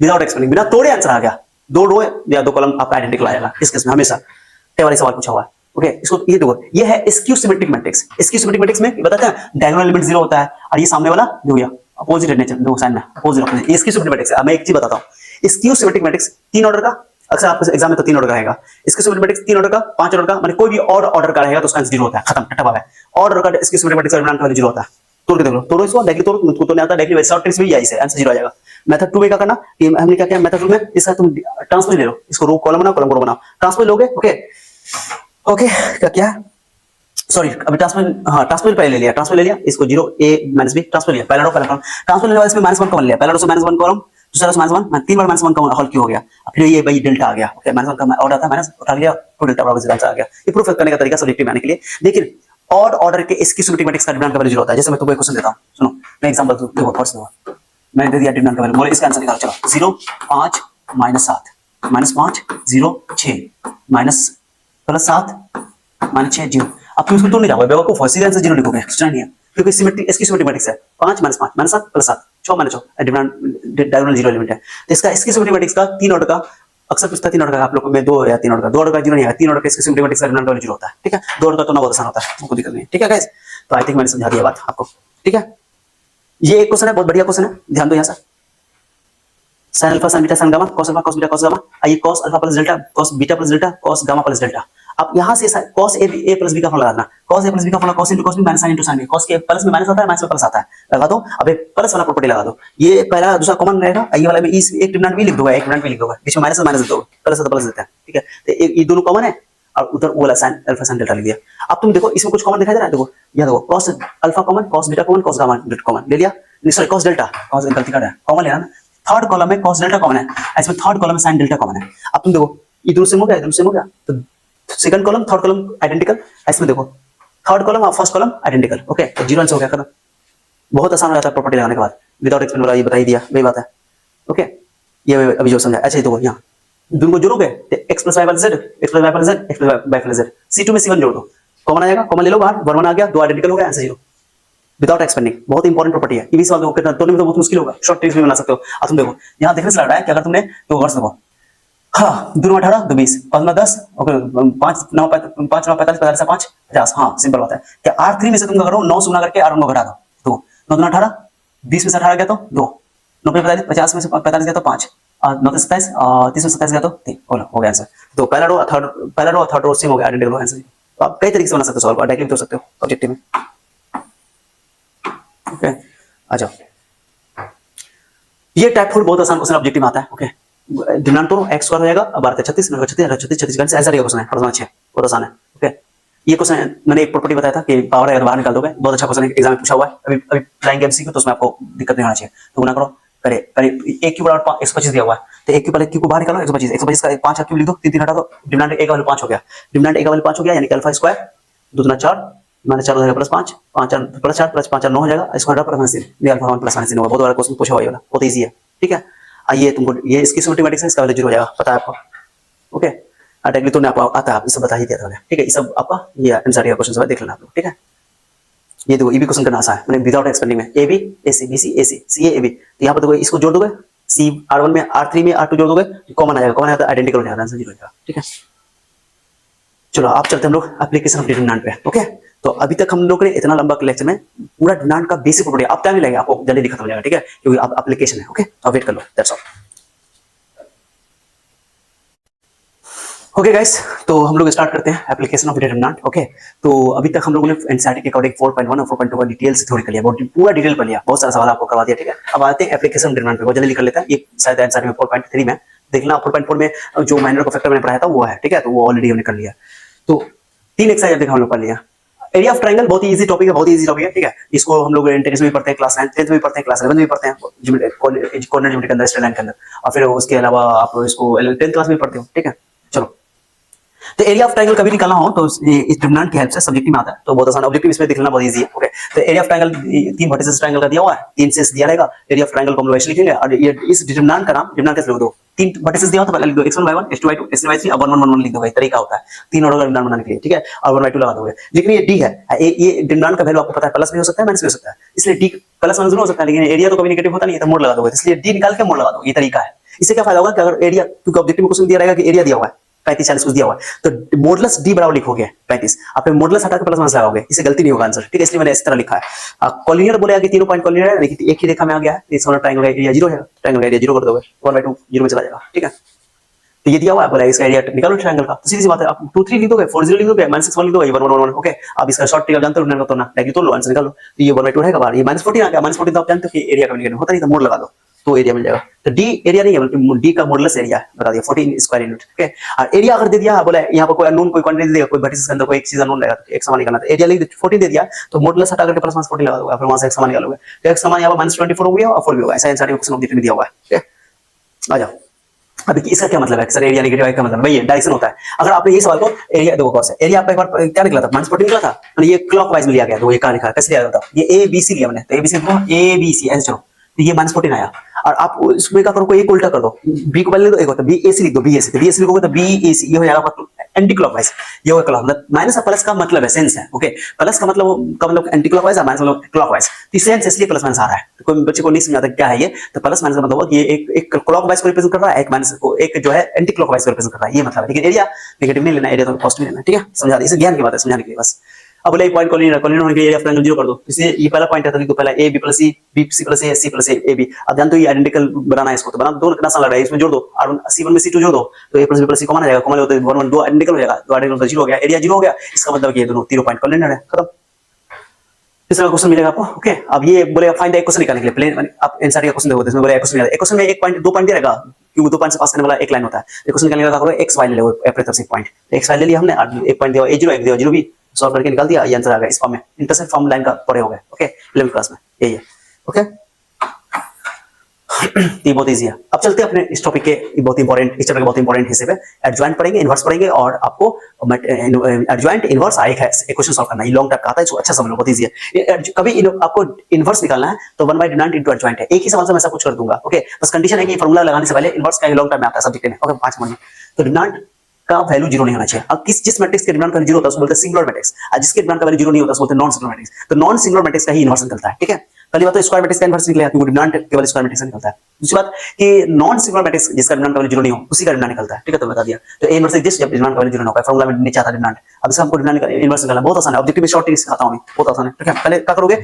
विदाउट एक्सपेंडिंग, बिना तोड़े आंसर आ गया, दो रो या दो कॉलम आपका आइडेंटिकल आएगा इस केस में हमेशा। ये वाला सवाल पूछा हुआ है। ओके, इसको ये देखो, ये है skew symmetric matrix. Skew symmetric matrix में बताते हैं डायगोनल एलिमेंट 0 होता है और ये सामने वाला देखो ये अपोजिट नेचर, दो साइन में अपोजिट अपोजिट, ये स्क्यू सिमेट्रिक मैट्रिक्स है। मैं एक चीज बताता हूं, स्क्यू सिमेट्रिक मैट्रिक्स 3 ऑर्डर का, अक्सर आपको एग्जाम में तो 3 ऑर्डर का रहेगा। स्क्यू सिमेट्रिक मैट्रिक्स 3 ऑर्डर का, 5 ऑर्डर का, माने कोई भी ऑड ऑर्डर का रहेगा तो उसका आंसर 0 होता है, खत्म, टट्टा बाबा है। ऑड ऑर्डर का स्क्यू सिमेट्रिक मैट्रिक्स का डिटरमिनेंट का वैल्यू 0 होता है। तोड़ के देख लो, तोड़ो इसको, डायरेक्टली तोड़ो, तुमको तो नहीं आता, डायरेक्टली शॉर्ट ट्रिक्स में ही ऐसे आंसर 0 आ जाएगा। मेथड 2 में क्या करना कि हमने क्या किया, मेथड 2 में इसका तुम ट्रांसपोज ले लो, इसको रो कॉलम बनाओ, कॉलम रो बनाओ, ट्रांसपोज लोगे। ओके ओके, क्या सॉरी, अभी ट्रांसपोज, हाँ ट्रांसपोज पहले ले लिया, ट्रांसपोज ले लिया, इसको 0 a माइनस b ट्रांसपोज लिया, पहला रो पहला कॉलम, ट्रांसपोज लेने के बाद इसमें -1 कॉमन लिया, पहला रो से -1 कॉलम, दूसरा रो से -1, मैं 3 बार -1 कॉमन हल क्यों हो गया, फिर ये भाई डेल्टा आ गया। ओके, -1 का ऑर्डर था, माइनस उठा लिया, तो डेल्टा बराबर 0 आ गया। ये प्रूफ करने का तरीका सब्जेक्टिव में आने के लिए। लेकिन ऑड ऑर्डर के स्क्यू सिमेट्रिक मैट्रिक्स का डिटरमिनेंट का वैल्यू 0 होता है। जैसे मैं तुम्हें क्वेश्चन देता हूं, सुनो, मैं एग्जांपल देखो, फर्स्ट देखो, मैंने दे दिया डिटरमिनेंट का वैल्यू, बोले इसका आंसर निकालो, चलो 0 5 -7 -5 0 6 +7 -6 0। अब तुम इसको तो नहीं जाओगे बेवकूफ, सीधा आंसर 0 लिखोगे, कुछ नहीं है, क्योंकि सिमेट्रिक इसकी सिमेट्रिक मैट्रिक्स है, 5 -5 -7 +7 6 -6 डिटरमिनेंट डायगोनल 0 एलिमेंट है। तो इसका इसकी सिमेट्रिक मैट्रिक्स का 3 ऑर्डर का, अक्सर पूछता है 3 ऑर्डर का, आप लोग में 2 या 3 ऑर्डर का, 2 ऑर्डर का 0 नहीं है, 3 ऑर्डर का इसकी सिमेट्रिक मैट्रिक्स का डिटरमिनेंट वैल्यू 0 होता है, ठीक है। 2 ऑर्डर का तो ना बहुत आसान होता है, तुमको दिक्कत नहीं है, ठीक है गाइस। तो आई थिंक मैंने समझा दिया बात आपको, ठीक है। ये एक क्वेश्चन है, बहुत बढ़िया क्वेश्चन है, ध्यान दो यहाँ से। sin alpha sin beta sin gamma cos alpha cos beta cos gamma, आइए cos alpha plus delta cos beta plus delta cos gamma plus delta. अब यहाँ से cos a प्लस b का फॉर्मूला लगाना, cos a प्लस b का formula cos into cos b minus sin into sin b, cos के plus में minus आता है, माइनस में प्लस आता है, लगा दो। अब एक प्लस वाला प्रॉपर्टी लगा दो, ये पहला दूसरा कॉमन रहेगा, ये वाला में इस एक डिटरमिनेंट भी लिख दोगे, एक डिटरमिनेंट भी लिख दोगे, बीच में माइनस माइनस दे दोगे, प्लस तो प्लस देते हैं, ठीक है। तो ये दोनों कॉमन है, और उधर वो वाला साइन अल्फा साइन डेल्टा लिख दिया। अब तुम देखो इसमें कुछ कॉमन दिखाई दे रहा है, देखो यह देखो cos alpha common, cos beta common, cos gamma common ले लिया, सॉरी cos डेल्टा, cos गलती कर रहा है, कॉमन लेना ना। थर्ड कॉलम में cos डेल्टा कॉमन है, इसमें थर्ड कॉलम में sin डेल्टा कॉमन है। अब तुम देखो इधर से हो गया, इधर से हो गया, तो second column third column identical, इसमें देखो थर्ड कॉलम और फर्स्ट कॉलम आइडेंटिकल। ओके, तो जीरो आंसर हो गया, खत्म। बहुत आसान हो जाता है प्रॉपर्टी लगाने के बाद, विदाउट एक्सप्लेन वाला ये बता ही दिया, वही बात है। ओके, ये अभी जो समझा। अच्छा ये देखो यहाँ दोनों को जोड़ोगे तो x plus Y plus Z, x plus Y plus Z, x plus Y plus Z, C2 में C1 जोड़ दो, कॉमन आ जाएगा, कॉमन ले लो बाहर, 1 1 आ गया, दो आइडेंटिकल हो गया, आंसर जीरो विदाउट एक्सपेंडिंग। बहुत इंपॉर्टेंट प्रॉपर्टी है, ये सवाल देखो कितना तो बहुत मुश्किल होगा, शॉर्ट ट्रिक्स भी बना सकते हो। अब तुम देखो यहाँ देखने से लग रहा है कि अगर तुमने तो वर्ष देखो, हाँ 2 18 2 20 5 9 10, ओके 5 9 45 45 5 50, हाँ सिंपल बात है। क्या R3 में से तुम करो 9 गुना करके R1 को घटा दो, तो 9 2 18, 20 में से 18 गया तो 2, 9 45 50 में से 45 गया तो 5, 9 27 30 में 27 गया तो 3, हो गया आंसर। तो पहला रो और थर्ड रो सेम हो गया, आइडेंटिकल आंसर। तो आप कई तरीके से बना सकते हो सॉल्व, डायरेक्टली भी हो सकते हो ऑब्जेक्टिव में। ओके आ जाओ, ये टाइप 4 बहुत आसान क्वेश्चन ऑब्जेक्टिव में आता है। ओके, डिमांड तो x स्क्वायर हो जाएगा, अब आता है 36 36 ऐसा रहेगा क्वेश्चन है, प्रश्न 6 बहुत आसान है। ओके, ये क्वेश्चन मैंने एक प्रॉपर्टी बताया था कि पावर अगर बाहर निकाल दोगे, बहुत अच्छा क्वेश्चन एग्जाम में पूछा हुआ है, अभी फ्लाइंग एमसीक्यू, तो उसमें आपको दिक्कत नहीं होना चाहिए। तो गुना करो, करे करे a क्यूब और 125 दिया हुआ है, तो a क्यूब वाले क्यूब को बाहर निकालो, 125 का 5 क्यूब लिख दो, 3 3 हटा दो, डिमांड a का वैल्यू 5 हो गया, डिमांड a का वैल्यू 5 हो गया, यानी कि अल्फा स्क्वायर 2 दूना 4 माइनस 4 हो जाएगा प्लस 5 5 प्लस 4 प्लस 5 9 हो जाएगा, इसको हटा प्लस 3, ये अल्फा 1 प्लस 3 होगा। बहुत बड़ा क्वेश्चन पूछा हुआ है, बहुत इजी है। ठीक है, आइए तुमको ये इसकी सिस्टमैटिक है, इसका वैल्यू जीरो हो जाएगा, पता है आपको। ओके, डायरेक्टली तो आपको आता है, ये सब बता ही दिया था मैंने। ठीक है, ये सब आपका ये एनसीईआरटी का क्वेश्चन सब देख लेना आप लोग। ठीक है, ये देखो ये भी क्वेश्चन करना आसान है, मैंने विदाउट एक्सपेंडिंग में A B A C B C A C C A B, तो यहाँ पर देखो इसको जोड़ दोगे, सी R1 में R3 में R2 जोड़ दोगे, कॉमन आ जाएगा, कॉमन आया तो आइडेंटिकल हो जाएगा, आंसर जीरो हो जाएगा। ठीक है, चलो आप चलते हम लोग एप्लीकेशन ऑफ डिटरमिनेंट पे। ओके, तो अभी तक हम लोग ने इतना लंबा लेक्चर में पूरा डिटरमिनेंट का बेसिक प्रॉपर्टी, अब टाइम नहीं लगेगा आपको, जल्दी खत्म हो जाएगा। ठीक है, क्योंकि अब एप्लीकेशन है। ओके, अब वेट कर लो, दैट्स ऑल। ओके गाइस, तो हम लोग स्टार्ट करते हैं एप्लीकेशन ऑफ डिटरमिनेंट। ओके, तो अभी तक हम लोगों ने एनसीईआरटी के अकॉर्डिंग 4.1 और 4.2 का डिटेल से थोड़ी कर लिया, बहुत पूरा डिटेल कर लिया, बहुत सारा सवाल आपको करवा दिया। ठीक है, अब आते हैं एप्लीकेशन ऑफ डिटरमिनेंट पे, बहुत जल्दी कर लेते हैं। ये शायद एनसीईआरटी में 4.3 में देखना, 4.4 में जो माइनर का फैक्टर मैंने पढ़ाया था वो है। ठीक है, तो वो ऑलरेडी हमने कर लिया। तो 3 एक्सरसाइज देखा हम लोग कर लिया। एरिया ऑफ ट्रायंगल बहुत ही इजी टॉपिक है, बहुत ही इजी टॉपिक है। ठीक है, इसको हम लोग 10th में भी पढ़ते हैं, क्लास 9 10th में भी पढ़ते हैं, क्लास 11 में भी पढ़ते हैं, कॉर्नर ज्योमेट्री के अंदर, स्ट्रेट लाइन के अंदर, और फिर उसके अलावा आप इसको 10th क्लास में पढ़ते हो। ठीक है, चलो, तो एरिया ऑफ ट्रायंगल कभी निकालना हो तो इस डिटरमिनेंट की हेल्प से सब्जेक्टिव में आता है, तो बहुत आसान, ऑब्जेक्टिव इसमें दिखना बहुत इजी है। ओके, तो area of triangle 3 vertices triangle का दिया हुआ है, 3 से दिया रहेगा, एरिया ऑफ ट्रायंगल को हम लोग ऐसे लिखेंगे, और ये इस डिटरमिनेंट का नाम, डिटरमिनेंट कैसे लिख दो, 3 वर्टिसेस दिया हो तो पहले लिख दो x1 y1 x2 y2 x3 y3 अब 1 1 1 1 लिख दो, भाई तरीका होता है 3 ऑर्डर का डिटरमिनेंट बनाने के लिए। ठीक है, और 1 y2 लगा दोगे। लेकिन ये d है, ये डिटरमिनेंट का वैल्यू आपको पता है, प्लस भी हो सकता है माइनस भी हो सकता है, इसलिए d प्लस माइनस हो सकता है, लेकिन एरिया तो कभी नेगेटिव होता नहीं है, तो मोड लगा दोगे, इसलिए d निकाल के मोड लगा दो, ये तरीका है। इससे क्या फायदा होगा कि अगर एरिया, क्योंकि ऑब्जेक्टिव में क्वेश्चन दिया रहेगा कि एरिया दिया हुआ है 35 40 कुछ दिया हुआ है, तो मोडलस d बराबर लिखोगे 35, आप मोडलस हटा के प्लस माइनस लगाओगे, इससे गलती नहीं होगा आंसर। ठीक है, इसलिए मैंने इस तरह लिखा है। कॉलिनियर बोलेगा कि तीनों पॉइंट कॉलिनियर है, लेकिन एक ही रेखा में आ गया है, इस वाला ट्रायंगल का एरिया 0 है, ट्रायंगल का एरिया 0 कर दोगे, 1/2 0 में चला जाएगा। ठीक है, तो ये दिया हुआ है, बोला इसका एरिया निकालो ट्रायंगल का, तो सीधी सी बात है, आप 2 3 लिख दोगे, 4 0 लिख दोगे, -6 लिख दोगे, 1 1 1 ओके। अब इसका शॉर्ट ट्रिक जानते हो ना, तो ना डायरेक्टली तोड़ लो, आंसर निकाल लो। तो ये 1/2 रहेगा बाहर, ये -14 आ गया, -14 तो आप जानते हो कि एरिया का निकालना होता नहीं, तो मोड लगा दो तो एरिया मिल जाएगा। तो d एरिया नहीं है, बल्कि d का मॉडुलस एरिया है, बता दिया 14 स्क्वायर यूनिट। ओके, और एरिया अगर दे दिया, बोला यहाँ पर कोई अननोन कोई क्वांटिटी दे दिया, कोई वर्टिसेस के अंदर कोई एक चीज अननोन रहेगा, तो एक समान निकालना, तो एरिया लिख 14 दे दिया, तो मॉडुलस हटा करके प्लस माइनस 14 लगा दोगे, फिर वहां से एक समान निकालोगे, तो एक समान यहाँ पर -24 हो गया और 4 भी होगा, ऐसा एनसीईआरटी क्वेश्चन ऑब्जेक्टिव में दिया हुआ है। ठीक है, आ जाओ। अब इसका क्या मतलब है सर, एरिया नेगेटिव है, क्या मतलब भाई, डायरेक्शन होता है। अगर आपने ये सवाल को एरिया देखो कौन सा एरिया आपका एक बार क्या निकला था, -14 निकला था, और ये क्लॉकवाइज में लिया गया, तो ये कहां लिखा है, कैसे लिया था, ये ए बी सी लिया मैंने, तो ए बी सी को ए बी सी ऐसे, चलो तो ये -14 आया, और आप इसमें क्या करो, कोई एक उल्टा कर दो, बी को पहले लिख दो, एक होता है बी ए सी लिख दो, बी ए सी, तो बी ए सी लिखोगे तो बी ए सी, ये हो जाएगा एंटी क्लॉकवाइज, ये होगा क्लॉक, मतलब माइनस और प्लस का मतलब है सेंस है। ओके, प्लस का मतलब एंटी क्लॉकवाइज है, माइनस मतलब क्लॉकवाइज, तो सेंस इसलिए प्लस माइनस आ रहा है, तो कोई बच्चे को नहीं समझाता क्या है ये, तो प्लस माइनस का मतलब ये एक क्लॉकवाइज को रिप्रेजेंट कर रहा है, एक माइनस को, एक जो है एंटी क्लॉकवाइज को रिप्रेजेंट कर रहा है, ये मतलब है। लेकिन एरिया नेगेटिव नहीं लेना, एरिया तो पॉजिटिव लेना। ठीक है, समझा दी, इसे ज्ञान की बात है, समझाने के लिए बस। अब बोले पॉइंट कॉलिनियर होने के लिए एरिया ऑफ ट्रायंगल 0 कर दो, इसलिए ये पहला पॉइंट है, तो पहला A B plus C, B C plus A, C plus A B. अब जानते हो ये आइडेंटिकल बनाना है, इसको तो बना दो, कितना आसान लग रहा है, इसमें जोड़ दो, और C1 में C2 जोड़ दो, तो ए प्लस बी प्लस सी कॉमन आ जाएगा, कॉमन होता है 1 1 2 आइडेंटिकल हो जाएगा, तो आइडेंटिकल 0 हो गया, एरिया 0 हो गया, इसका मतलब ये दोनों तीनों पॉइंट कॉलिनियर है, खत्म। तीसरा क्वेश्चन मिलेगा आपको। ओके, अब ये बोले फाइंड द क्वेश्चन निकालने के लिए प्लेन, आप एनसीईआरटी का क्वेश्चन देखो, इसमें बोले क्वेश्चन में एक पॉइंट 2 पॉइंट दिया रहेगा, क्योंकि 2 पॉइंट से पास करने वाला एक लाइन होता है। तो क्वेश्चन निकालने का करो एक्स वाई ले लो अपने तरफ से पॉइंट, एक्स वाई ले लिया हमने, एक पॉइंट दिया a0 एक दिया 0 भी, सॉल्व करके निकाल दिया, ये आंसर आ गया इस फॉर्म में, इंटरसेक्ट फॉर्म लाइन का पढ़े हो गए। ओके 11th क्लास में यही है। ओके ये बहुत इजी है। अब चलते हैं अपने इस टॉपिक के बहुत इंपॉर्टेंट, इस चैप्टर के बहुत इंपॉर्टेंट हिस्से पे, एडजॉइंट पढ़ेंगे, इनवर्स पढ़ेंगे, और आपको एडजॉइंट इनवर्स एक है क्वेश्चन सॉल्व करना है, लॉन्ग टाइप का आता है, इसको अच्छा समझ लो, बहुत इजी है। कभी आपको इनवर्स निकालना है तो 1/डिटरमिनेंट इनटू एडजॉइंट है, एक ही सवाल से मैं सब कुछ कर दूंगा। ओके बस कंडीशन है कि फॉर्मूला लगाने से पहले इनवर्स का लॉन्ग टाइम में आता है सब्जेक्ट में। ओके 5 मिनट तो डिटरमिनेंट का वैल्यू जीरो नहीं होना चाहिए। अब जिस मैट्रिक्स के डिटरमिनेंट का जीरो होता है उसको बोलते हैं सिंगुलर मैट्रिक्स, और जिसके डिटरमिनेंट का वैल्यू जीरो नहीं होता उसको बोलते हैं नॉन सिंगुलर मैट्रिक्स। तो नॉन सिंगुलर मैट्रिक्स का ही इनवर्स निकलता है। ठीक है, पहली बात तो स्क्वायर मैट्रिक्स का इनवर्स निकलेगा क्योंकि डिटरमिनेंट केवल स्क्वायर मैट्रिक्स से निकलता है। दूसरी बात कि नॉन सिंगुलर मैट्रिक्स जिसका डिटरमिनेंट का वैल्यू जीरो नहीं हो उसी का डिटरमिनेंट निकलता है। ठीक है, तो बता दिया। तो ए इनवर्स एग्जिस्ट जब डिटरमिनेंट का वैल्यू जीरो ना हो, फॉर्मूला में नीचे आता है डिटरमिनेंट। अब इसका हमको डिटरमिनेंट इनवर्स निकालना बहुत आसान है, ऑब्जेक्टिव में शॉर्ट ट्रिक सिखाता हूं मैं, बहुत आसान है। ठीक है, पहले क्या करोगे,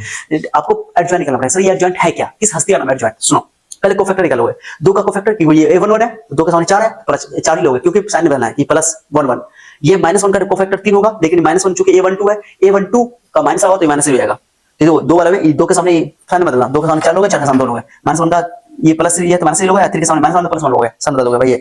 आपको एडजॉइंट निकालना पड़ेगा। सर ये एडजॉइंट है क्या, किस हस्ती का नाम है एडजॉइंट, सुनो। पहले कोफैक्टर निकालोगे, 2 का कोफैक्टर कि ये a11 है, 2 के सामने 4 है, प्लस 4 ही लोगे क्योंकि साइन में बदलना है, ये प्लस 11, ये -1 का कोफैक्टर 3 होगा, लेकिन -1 चूंकि a12 है, a12 का माइनस आएगा तो ये माइनस ही हो जाएगा। तो 2 वाले में 2 के सामने साइन में बदलना, 2 के सामने 4 लोगे, 4 के सामने 2 लोगे, -1 का ये प्लस 3 है तो माइनस 3 लोगे, 3 के सामने -1 तो प्लस 1 लोगे, साइन बदल दोगे भाई। ये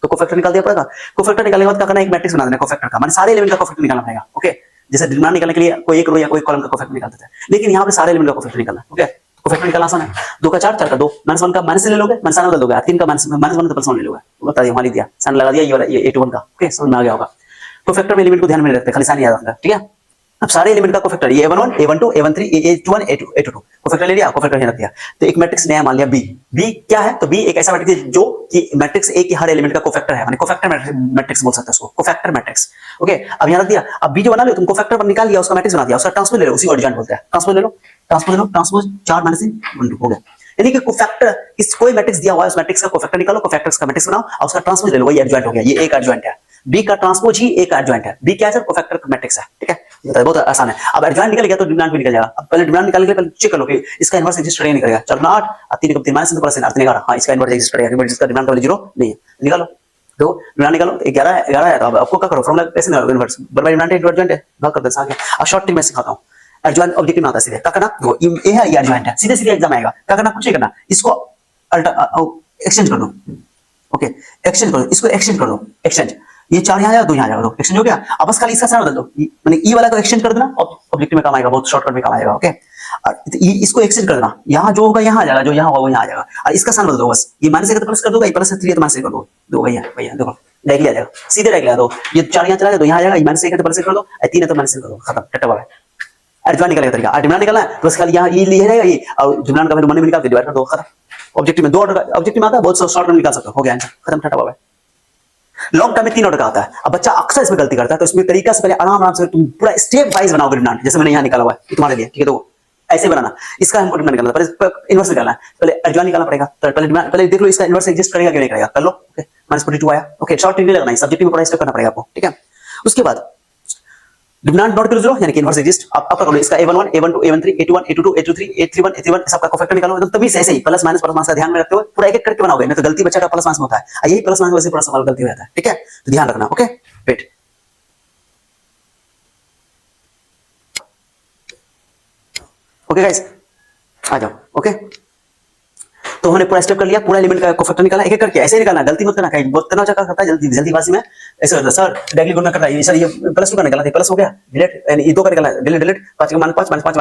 तो कोफैक्टर निकाल दिया पड़ेगा। कोफैक्टर निकालने के बाद क्या करना है, एक मैट्रिक्स बना देना कोफैक्टर का, माने सारे एलिमेंट का कोफैक्टर निकालना पड़ेगा। ओके जैसे डिटरमिनेंट निकालने के लिए कोई एक रो या कोई कॉलम का कोफैक्टर निकालते थे, लेकिन यहाँ पे सारे एलिमेंट का कोफैक्टर निकालना है। ओके कोफैक्टर निकालना आसान है, 2 का 4, 4 का 2, -1 का माइनस ले लोगे, माइनस बदल दोगे, 3 का -1 तो प्लस 1 ले लोगे। बता दिया, मान लिया, साइन लगा दिया, ये वाला ये a21 का। ओके समझ में आ गया होगा। कोफैक्टर में एलिमेंट को ध्यान में रखते हैं, खाली साइन याद रखना। ठीक है, अब सारे एलिमेंट का कोफैक्टर ये a11 a12 a13 a21 a22 cofactor ले लिया, कोफैक्टर यहाँ रख दिया। तो एक मैट्रिक्स नया मान लिया b, b क्या है, तो b एक ऐसा मैट्रिक्स है जो कि मैट्रिक्स a के हर एलिमेंट का कोफैक्टर है, माने कोफैक्टर मैट्रिक्स बोल सकते हैं उसको, कोफैक्टर मैट्रिक्स। ओके अब यहाँ रख दिया। अब b जो बना लो, तुम कोफैक्टर पर निकाल लिया, उसका मैट्रिक्स बना दिया, उसका ट्रांसपोज ले लो, उसी को एडजॉइंट बोलते हैं। ट्रांसपोज ले लो, ट्रांसपोज ले लो, ट्रांसपोज 4 - 3 1 2 हो गया। यानी कि कोफैक्टर किस कोई मैट्रिक्स दिया हुआ है, उस मैट्रिक्स का कोफैक्टर निकालो, कोफैक्टर्स का मैट्रिक्स बनाओ और उसका ट्रांसपोज ले लो, वही एडजॉइंट हो गया। ये एक एडजॉइंट है, b का ट्रांसपोज ही एक एडजॉइंट है। b क्या है सर, कोफैक्टर मैट्रिक्स है। ठीक है, बहुत आसान है। अब एडजॉइंट निकल गया तो डिटरमिनेंट भी निकल जाएगा। अब पहले डिटरमिनेंट निकालने के लिए पहले चेक कर लो कि इसका इनवर्स एग्जिस्ट करेगा नहीं करेगा। 4 9 8 3 को 3 माइनस 3 प्लस 3 11, हां इसका इनवर्स एग्जिस्ट करेगा क्योंकि इसका डिटरमिनेंट वाला 0 नहीं है। निकालो, देखो डिटरमिनेंट निकालो, 11 11 है। तो अब आपको क्या करो, फॉर्मूला कैसे निकालो, इनवर्स बराबर डिटरमिनेंट इनटू एडजॉइंट है, भाग कर दे आगे। अब शॉर्ट ट्रिक मैं सिखाता हूं, एडजॉइंट ऑब्जेक्टिव में आता है सीधे। क्या करना, देखो ये है, ये एडजॉइंट है, सीधे सीधे एग्जाम आएगा। क्या करना, कुछ नहीं करना, इसको एक्सचेंज कर दो। ओके एक्सचेंज कर दो, इसको एक्सचेंज कर दो, एक्सचेंज, ये 4 यहाँ जाएगा, 2 यहाँ जाएगा, तो एक्सचेंज हो गया। अब बस खाली इसका साइन बदल दो, माने ई वाला को एक्सचेंज कर देना, ऑब्जेक्टिव में काम आएगा, बहुत शॉर्टकट में काम आएगा। ओके इसको एक्सचेंज कर देना, यहाँ जो होगा यहाँ आ जाएगा, जो यहाँ होगा वो यहाँ आ जाएगा, और इसका साइन बदल दो बस। ये माइनस है तो प्लस कर दो, ये प्लस है 3 है तो माइनस कर दो, दो भैया भैया देखो डायरेक्टली आ जाएगा, सीधे डायरेक्टली आ दो। ये 4 यहाँ चला जाएगा, 2 यहाँ आ जाएगा, माइनस 1 है तो प्लस कर दो, 3 है तो माइनस कर दो, खत्म, टट्टा वाला एडजॉइंट निकालेगा तरीका। डिटरमिनेंट निकालना है तो बस खाली यहाँ ये लिया जाएगा, ये और डिटरमिनेंट का वैल्यू मन में निकाल के डिवाइड कर दो, खत्म। ऑब्जेक्टिव में 2 ऑर्डर का ऑब्जेक्टिव में आता है, बहुत शॉर्ट में निकाल सकते हो, हो गया आंसर, खत्म, टट्टा वाला। लॉन्ग टर्म में 3 ऑर्डर का आता है। अब बच्चा अक्सर इसमें गलती करता है, तो इसमें तरीका से पहले आराम आराम से तुम पूरा स्टेप वाइज बनाओगे डिटरमिनेंट, जैसे मैंने यहाँ निकाला हुआ है तुम्हारे लिए। ठीक है, तो ऐसे बनाना, इसका हमको डिटरमिनेंट निकालना, पहले इनवर्स निकालना है, पहले एडजॉइंट निकालना पड़ेगा। तो पहले देख लो इसका इनवर्स एग्जिस्ट करेगा कि नहीं करेगा, कर लो। ओके -42 आया। ओके शॉर्ट ट्रिक नहीं लगना है, सब्जेक्टिव में थोड़ा स्टेप करना पड़ेगा आपको। ठीक है, उसके बाद डिटरमिनेंट नॉट कर दो, यानी कि इनवर्स एग्जिस्ट। अब कर लो इसका a11 a12 a13 a21 a22 a23 a31 a31 सबका कोफैक्टर निकालो, एकदम तभी से ऐसे ही प्लस माइनस का ध्यान में रखते हुए पूरा एक एक करके बनाओगे, नहीं तो गलती बच्चा का प्लस माइनस में होता है, यही प्लस माइनस वैसे पूरा सवाल गलती हो जाता है। ठीक है, तो ध्यान रखना। ओके वेट, ओके गाइस आ जाओ। ओके तो हमने पूरा स्टेप कर लिया, पूरा एलिमेंट का कोफैक्टर निकाला, एक एक करके ऐसे ही निकालना, गलती मत करना, कहीं बहुत तनाव चक्कर करता है जल्दीबाजी में ऐसे होता है। सर डायरेक्टली गुणा कर रहा है, सर ये +2 का निकाला था, प्लस हो गया, डिलीट, यानी ये 2 का निकाला, डिलीट डिलीट, 5 का -5 -5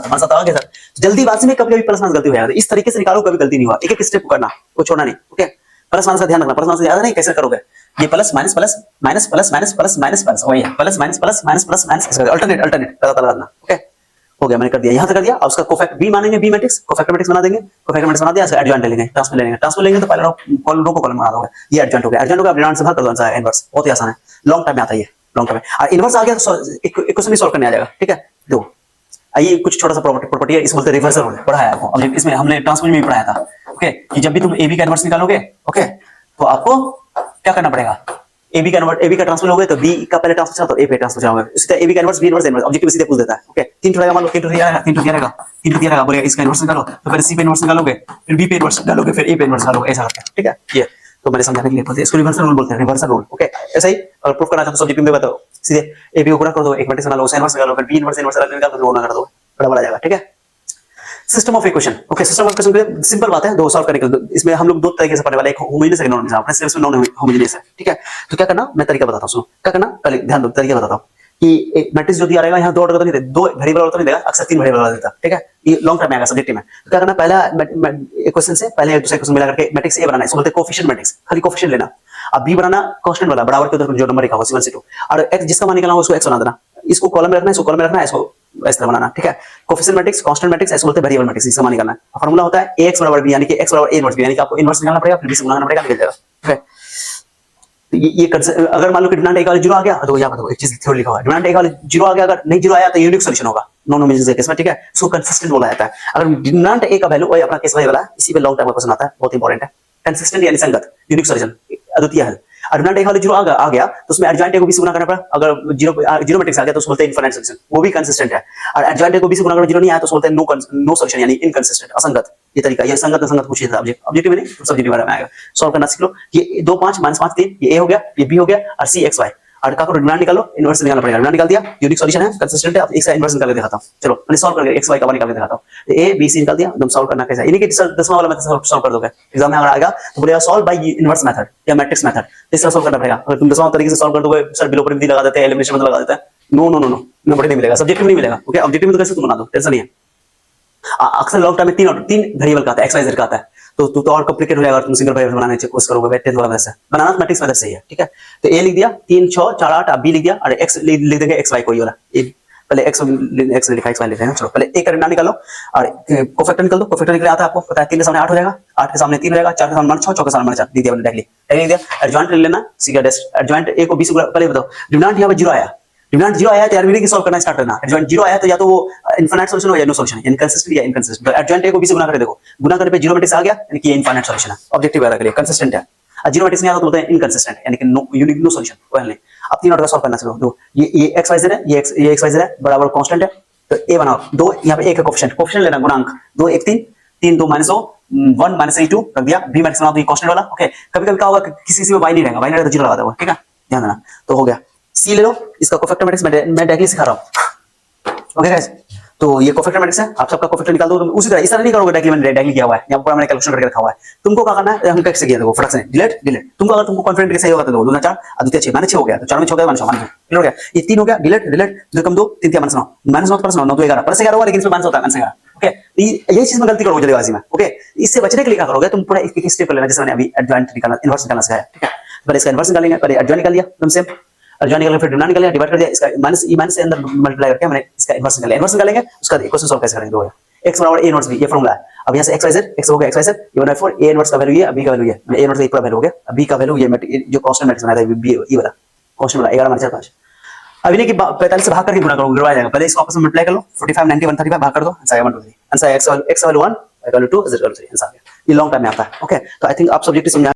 -7 आ गया। सर जल्दीबाजी में कभी-कभी प्लस माइनस गलती हो जाती है, इस तरीके से निकालो, कभी गलती नहीं हुआ, एक एक स्टेप करना, को छोड़ना नहीं। ओके प्लस माइनस का ध्यान रखना, प्लस माइनस ज्यादा नहीं, कैसे करोगे, ये plus minus plus minus plus minus plus minus plus वही है, plus minus plus minus plus minus, alternate लगातार करना। ओके हो गया, मैंने कर दिया, यहां तक कर दिया। और उसका कोफैक्टर बी मानेंगे, बी मैट्रिक्स कोफैक्टर मैट्रिक्स बना देंगे, कोफैक्टर मैट्रिक्स बना दिया, उसका एडजॉइंट ले लेंगे, ट्रांसफर ले लेंगे, ट्रांसफर लेंगे तो पहले रो को कॉलम बना दोगे, ये एडजॉइंट हो गया। एडजॉइंट हो गया, डिटरमिनेंट से भाग कर दो, आंसर है इनवर्स, बहुत ही आसान है, लॉन्ग टाइम में आता है ये, लॉन्ग टाइम में। और इनवर्स आ गया तो एक क्वेश्चन भी सॉल्व करने आ जाएगा। ठीक है, दो आइए कुछ छोटा सा प्रॉपर्टी है, इस बोलते रिवर्सल रूल, पढ़ा है आपको, अब इसमें हमने ट्रांसफॉर्म में भी पढ़ाया था। ओके कि जब भी तुम ए बी का इनवर्स निकालोगे, ओके तो आपको क्या करना पड़ेगा, ए बी का ट्रांसफर लोगे तो बी का पहले ट्रांसफर चला तो ए पे ट्रांसफर चलाओगे, उसी तरह ए बी का inverse B inverse inverse objective सीधे पूछ देता है। ओके 3 रहेगा, मान लो 3 रहेगा, 3 रहेगा, 3 रहेगा, बोले इसका इनवर्स निकालो, तो पहले सी पे इनवर्स निकालोगे, फिर बी पे इनवर्स डालोगे, फिर ए पे इनवर्स डालोगे, ऐसा करते हैं। ठीक है, ये तो मैंने समझाने के लिए बोलते हैं, इसको रिवर्सल रूल बोलते हैं, रिवर्सल रूल। ओके ऐसा ही अगर प्रूफ करना चाहते हो सब्जेक्टिव में बताओ, सीधे ए बी को गुणा कर दो, एक मैट्रिक्स बना लो, उसे इनवर्स निकालो, फिर बी इनवर्स इनवर्स निकाल दो, वो ना कर दो, बड़ा बड़ा जाएगा। ठीक है system of equation, okay system of equation के सिंपल बात है, दो सॉल्व करने के लिए इसमें हम लोग दो तरीके से पढ़ने वाले, एक होमोजेनियस है, नॉन होमोजेनियस। अपने सिलेबस में नॉन होमोजेनियस है, ठीक है। तो क्या करना, मैं तरीका बताता हूं, सुनो क्या करना, पहले ध्यान दो, तरीका बताता हूं कि एक मैट्रिक्स जो दिया रहेगा यहाँ दो ऑर्डर का नहीं देगा, दो वेरिएबल ऑर्डर नहीं देगा, अक्सर तीन वेरिएबल ऑर्डर देता है, ठीक है। ये लॉन्ग टर्म में आएगा सब्जेक्टिव में। तो क्या करना, पहला इक्वेशन से पहले दूसरे इक्वेशन मिला करके मैट्रिक्स ए बनाना है, इसको बोलते हैं कोएफिशिएंट मैट्रिक्स, खाली कोएफिशिएंट लेना। अब बी बनाना कांस्टेंट वाला, बराबर के उधर जो नंबर लिखा हुआ C1 C2, और x जिसका मान निकाला हो उसको x बना देना, इसको कॉलम में रखना है, इसको कॉलम में रखना है, इसको इस तरह बनाना, ठीक है। कोएफिशिएंट मैट्रिक्स, कांस्टेंट मैट्रिक्स, इसको बोलते हैं वेरिएबल मैट्रिक्स, इसका मान निकालना है। फार्मूला होता है ax बराबर b, यानी कि x बराबर a इनवर्स b, यानी कि आपको इनवर्स निकालना पड़ेगा, फिर b से गुणा करना पड़ेगा, निकल जाएगा, ठीक है। ये अगर मान लो कि डिटरमिनेंट a का 0 आ गया तो यहाँ पर एक चीज थ्योरी लिखा हुआ है, डिटरमिनेंट a का 0 आ गया, अगर नहीं 0 आया तो यूनिक सॉल्यूशन होगा नॉन होमोजेनियस के केस में, ठीक है। उसको कंसिस्टेंट बोला जाता है। अगर डिटरमिनेंट a का वैल्यू वही अपना केस वही वाला, इसी पे लॉन्ग टर्म का क्वेश्चन आता है, बहुत इंपॉर्टेंट है। कंसिस्टेंट यानी संगत, यूनिक सॉल्यूशन, अद्वितीय हल। डिटरमिनेंट a का 0 आ गया तो उसमें एडजॉइंट a को b से गुणा करना पड़ा, अगर 0 मैट्रिक्स आ गया तो उसको बोलते हैं इनफाइनाइट सॉल्यूशन, वो भी कंसिस्टेंट है। और एडजॉइंट a को b से गुणा करना 0 नहीं आया तो उसको बोलते हैं नो सॉल्यूशन, यानी इनकंसिस्टेंट, असंगत। ये तरीका, ये संगत असंगत पूछिए था ऑब्जेक्टिव में नहीं, सब्जेक्टिव में आएगा। सॉल्व करना सीख लो। ये 2 5 -5 3, ये a हो गया, ये b हो गया, और c x y, और का को डिटरमिनेंट निकालो, इनवर्स निकालना पड़ेगा। डिटरमिनेंट निकाल दिया, यूनिक सॉल्यूशन है, कंसिस्टेंट है। अब इसका इनवर्स निकाल के दिखाता हूं, चलो मैंने सॉल्व करके x y का मान निकाल के दिखाता हूं। तो a b c निकाल दिया, एकदम सॉल्व करना कैसा है, यानी कि 10वां वाला मेथड सॉल्व कर दोगे, एग्जाम में अगर आएगा तो बोलेगा सॉल्व बाय इनवर्स मेथड या मैट्रिक्स मेथड, इसका सॉल्व करना पड़ेगा। अगर तुम 10वां तरीके से सॉल्व कर दोगे, सर बिलो पर भी लगा देते हैं, एलिमिनेशन में लगा देते हैं, no no no no, number नहीं मिलेगा, सब्जेक्टिव नहीं मिलेगा, ओके। ऑब्जेक्टिव में तो कैसे तुम बना दो, टेंशन नहीं है। अक्सर लॉन्ग टर्म में तीन वेरिएबल का आता है, एक्स वाई जेड का आता है, तो और कॉम्प्लिकेट हो जाएगा तुम सिंगल वेरिएबल बनाने की कोशिश करोगे, टेंथ वाला वैसे बनाना मैट्रिक्स मेथड से ही है, ठीक है। तो ए लिख दिया 3 6 4 8, अब बी लिख दिया, और एक्स लिख देंगे एक्स वाई कोई वाला, पहले एक्स लिखा, एक्स वाई लिखते हैं। चलो पहले ए का डिटरमिनेंट निकालो और कोफैक्टर निकाल दो। कोफैक्टर निकल आता है आपको पता है, 3 के सामने 8 हो जाएगा, 8 के सामने 3 हो जाएगा, 4 के सामने 6, 6 के सामने 4, दे दिया मैंने डायरेक्टली लिख दिया। एडजॉइंट ले लेना, सीधा डेस्ट एडजॉइंट ए को 20 पहले बताओ, डिटरमिनेंट यहां पे 0 आया, डिटरमिनेंट 0 आया तो यार की सॉल्व करना स्टार्ट करना। एडजॉइंट 0 आया तो या तो वो इनफाइनाइट सॉल्यूशन हो या नो सॉल्यूशन, इनकंसिस्टेंट या इनकंसिस्टेंट। तो एडजॉइंट ए को 20 से गुणा करके देखो, गुणा करने पे 0 मैट्रिक्स आ गया, यानी कि ये इनफाइनाइट सॉल्यूशन है, ऑब्जेक्टिव वाला के लिए कंसिस्टेंट है। और 0 मैट्रिक्स नहीं आता तो बोलते हैं इनकंसिस्टेंट, यानी कि नो यूनिक नो सॉल्यूशन, कोई नहीं। अब 3 ऑर्डर का सॉल्व करना चलो, तो ये एक्स वाई जेड है, ये एक्स वाई जेड है, बराबर कांस्टेंट है, तो ए बनाओ, 2 यहाँ पे 1 का कोएफिशिएंट लेना, गुणांक 2 1 3 3 2 -2 1 -3 2 रख दिया। बी मैट्रिक्स बना दो, ये कांस्टेंट वाला, ओके। कभी-कभी क्या होगा, किसी में y नहीं रहेगा, y नहीं रहेगा तो 0 लगा दोगे, ठीक है, ध्यान देना। तो हो गया, सी ले लो, इसका कोफैक्टर मैट्रिक्स मैं डायरेक्टली सिखा रहा हूं, ओके गाइस। तो ये कोफैक्टर मैट्रिक्स है, आप सबका कोफैक्टर निकाल दो, तुम उसी तरह इस तरह नहीं करोगे, डायरेक्टली मैंने डायरेक्टली किया हुआ है, यहां पर मैंने कैलकुलेशन करके रखा हुआ है। तुमको क्या करना है, हम कैसे किया देखो, फटाक से डिलीट डिलीट। तुमको अगर तुमको कॉन्फिडेंट के सही होगा तो दो 2 4 और द्वितीय 6 मैंने 6 हो गया, तो 4 में 6 हो गया, -6 हो गया, ये 3 हो गया, डिलीट डिलीट, 2 कम 2 3 -9 -9 प्लस 9 9 तो 11 प्लस 11 होगा, लेकिन इसमें माइनस होता है, -11, ओके। यही चीज में गलती करोगे जल्दीबाजी में, ओके। इससे बचने के लिए क्या करोगे, तुम पूरा एक स्टेप कर लेना, जैसे मैंने अभी एडजॉइंट निकालना, इनवर्स निकालना सिखाया, ठीक है। पहले इसका इनवर्स निकालेंगे, पहले एडजॉइंट निकाल लिया तुम सेम, एडजॉइंट निकाल फिर डिटरमिनेंट निकाल लिया, डिवाइड कर दिया, इसका माइनस ई माइनस से अंदर मल्टीप्लाई करके मैंने इसका इनवर्स निकाल लिया। इनवर्स निकालेंगे उसका इक्वेशन सॉल्व कैसे करेंगे, दो x बराबर a इनवर्स b, ये फार्मूला है। अब यहां से x y z, x हो गया x y z, ये 1/4, a इनवर्स का वैल्यू ये, b का वैल्यू ये, a इनवर्स का पूरा वैल्यू हो गया, अब b का वैल्यू ये जो कांस्टेंट मैट्रिक्स बनाया था, b ये वाला कांस्टेंट वाला 11 -4 5। अब इन्हें कि 45 से भाग करके गुणा करो, गिरवा जाएगा। पहले इसको आपस में मल्टीप्लाई कर लो, 45 90 135 भाग कर दो, आंसर आएगा 1 2 3, आंसर x का वैल्यू 1, y का वैल्यू 2, z का वैल्यू 3, आंसर आ गया। ये लॉन्ग टाइम में आता है, ओके। तो आई थिंक आप सब्जेक्ट समझा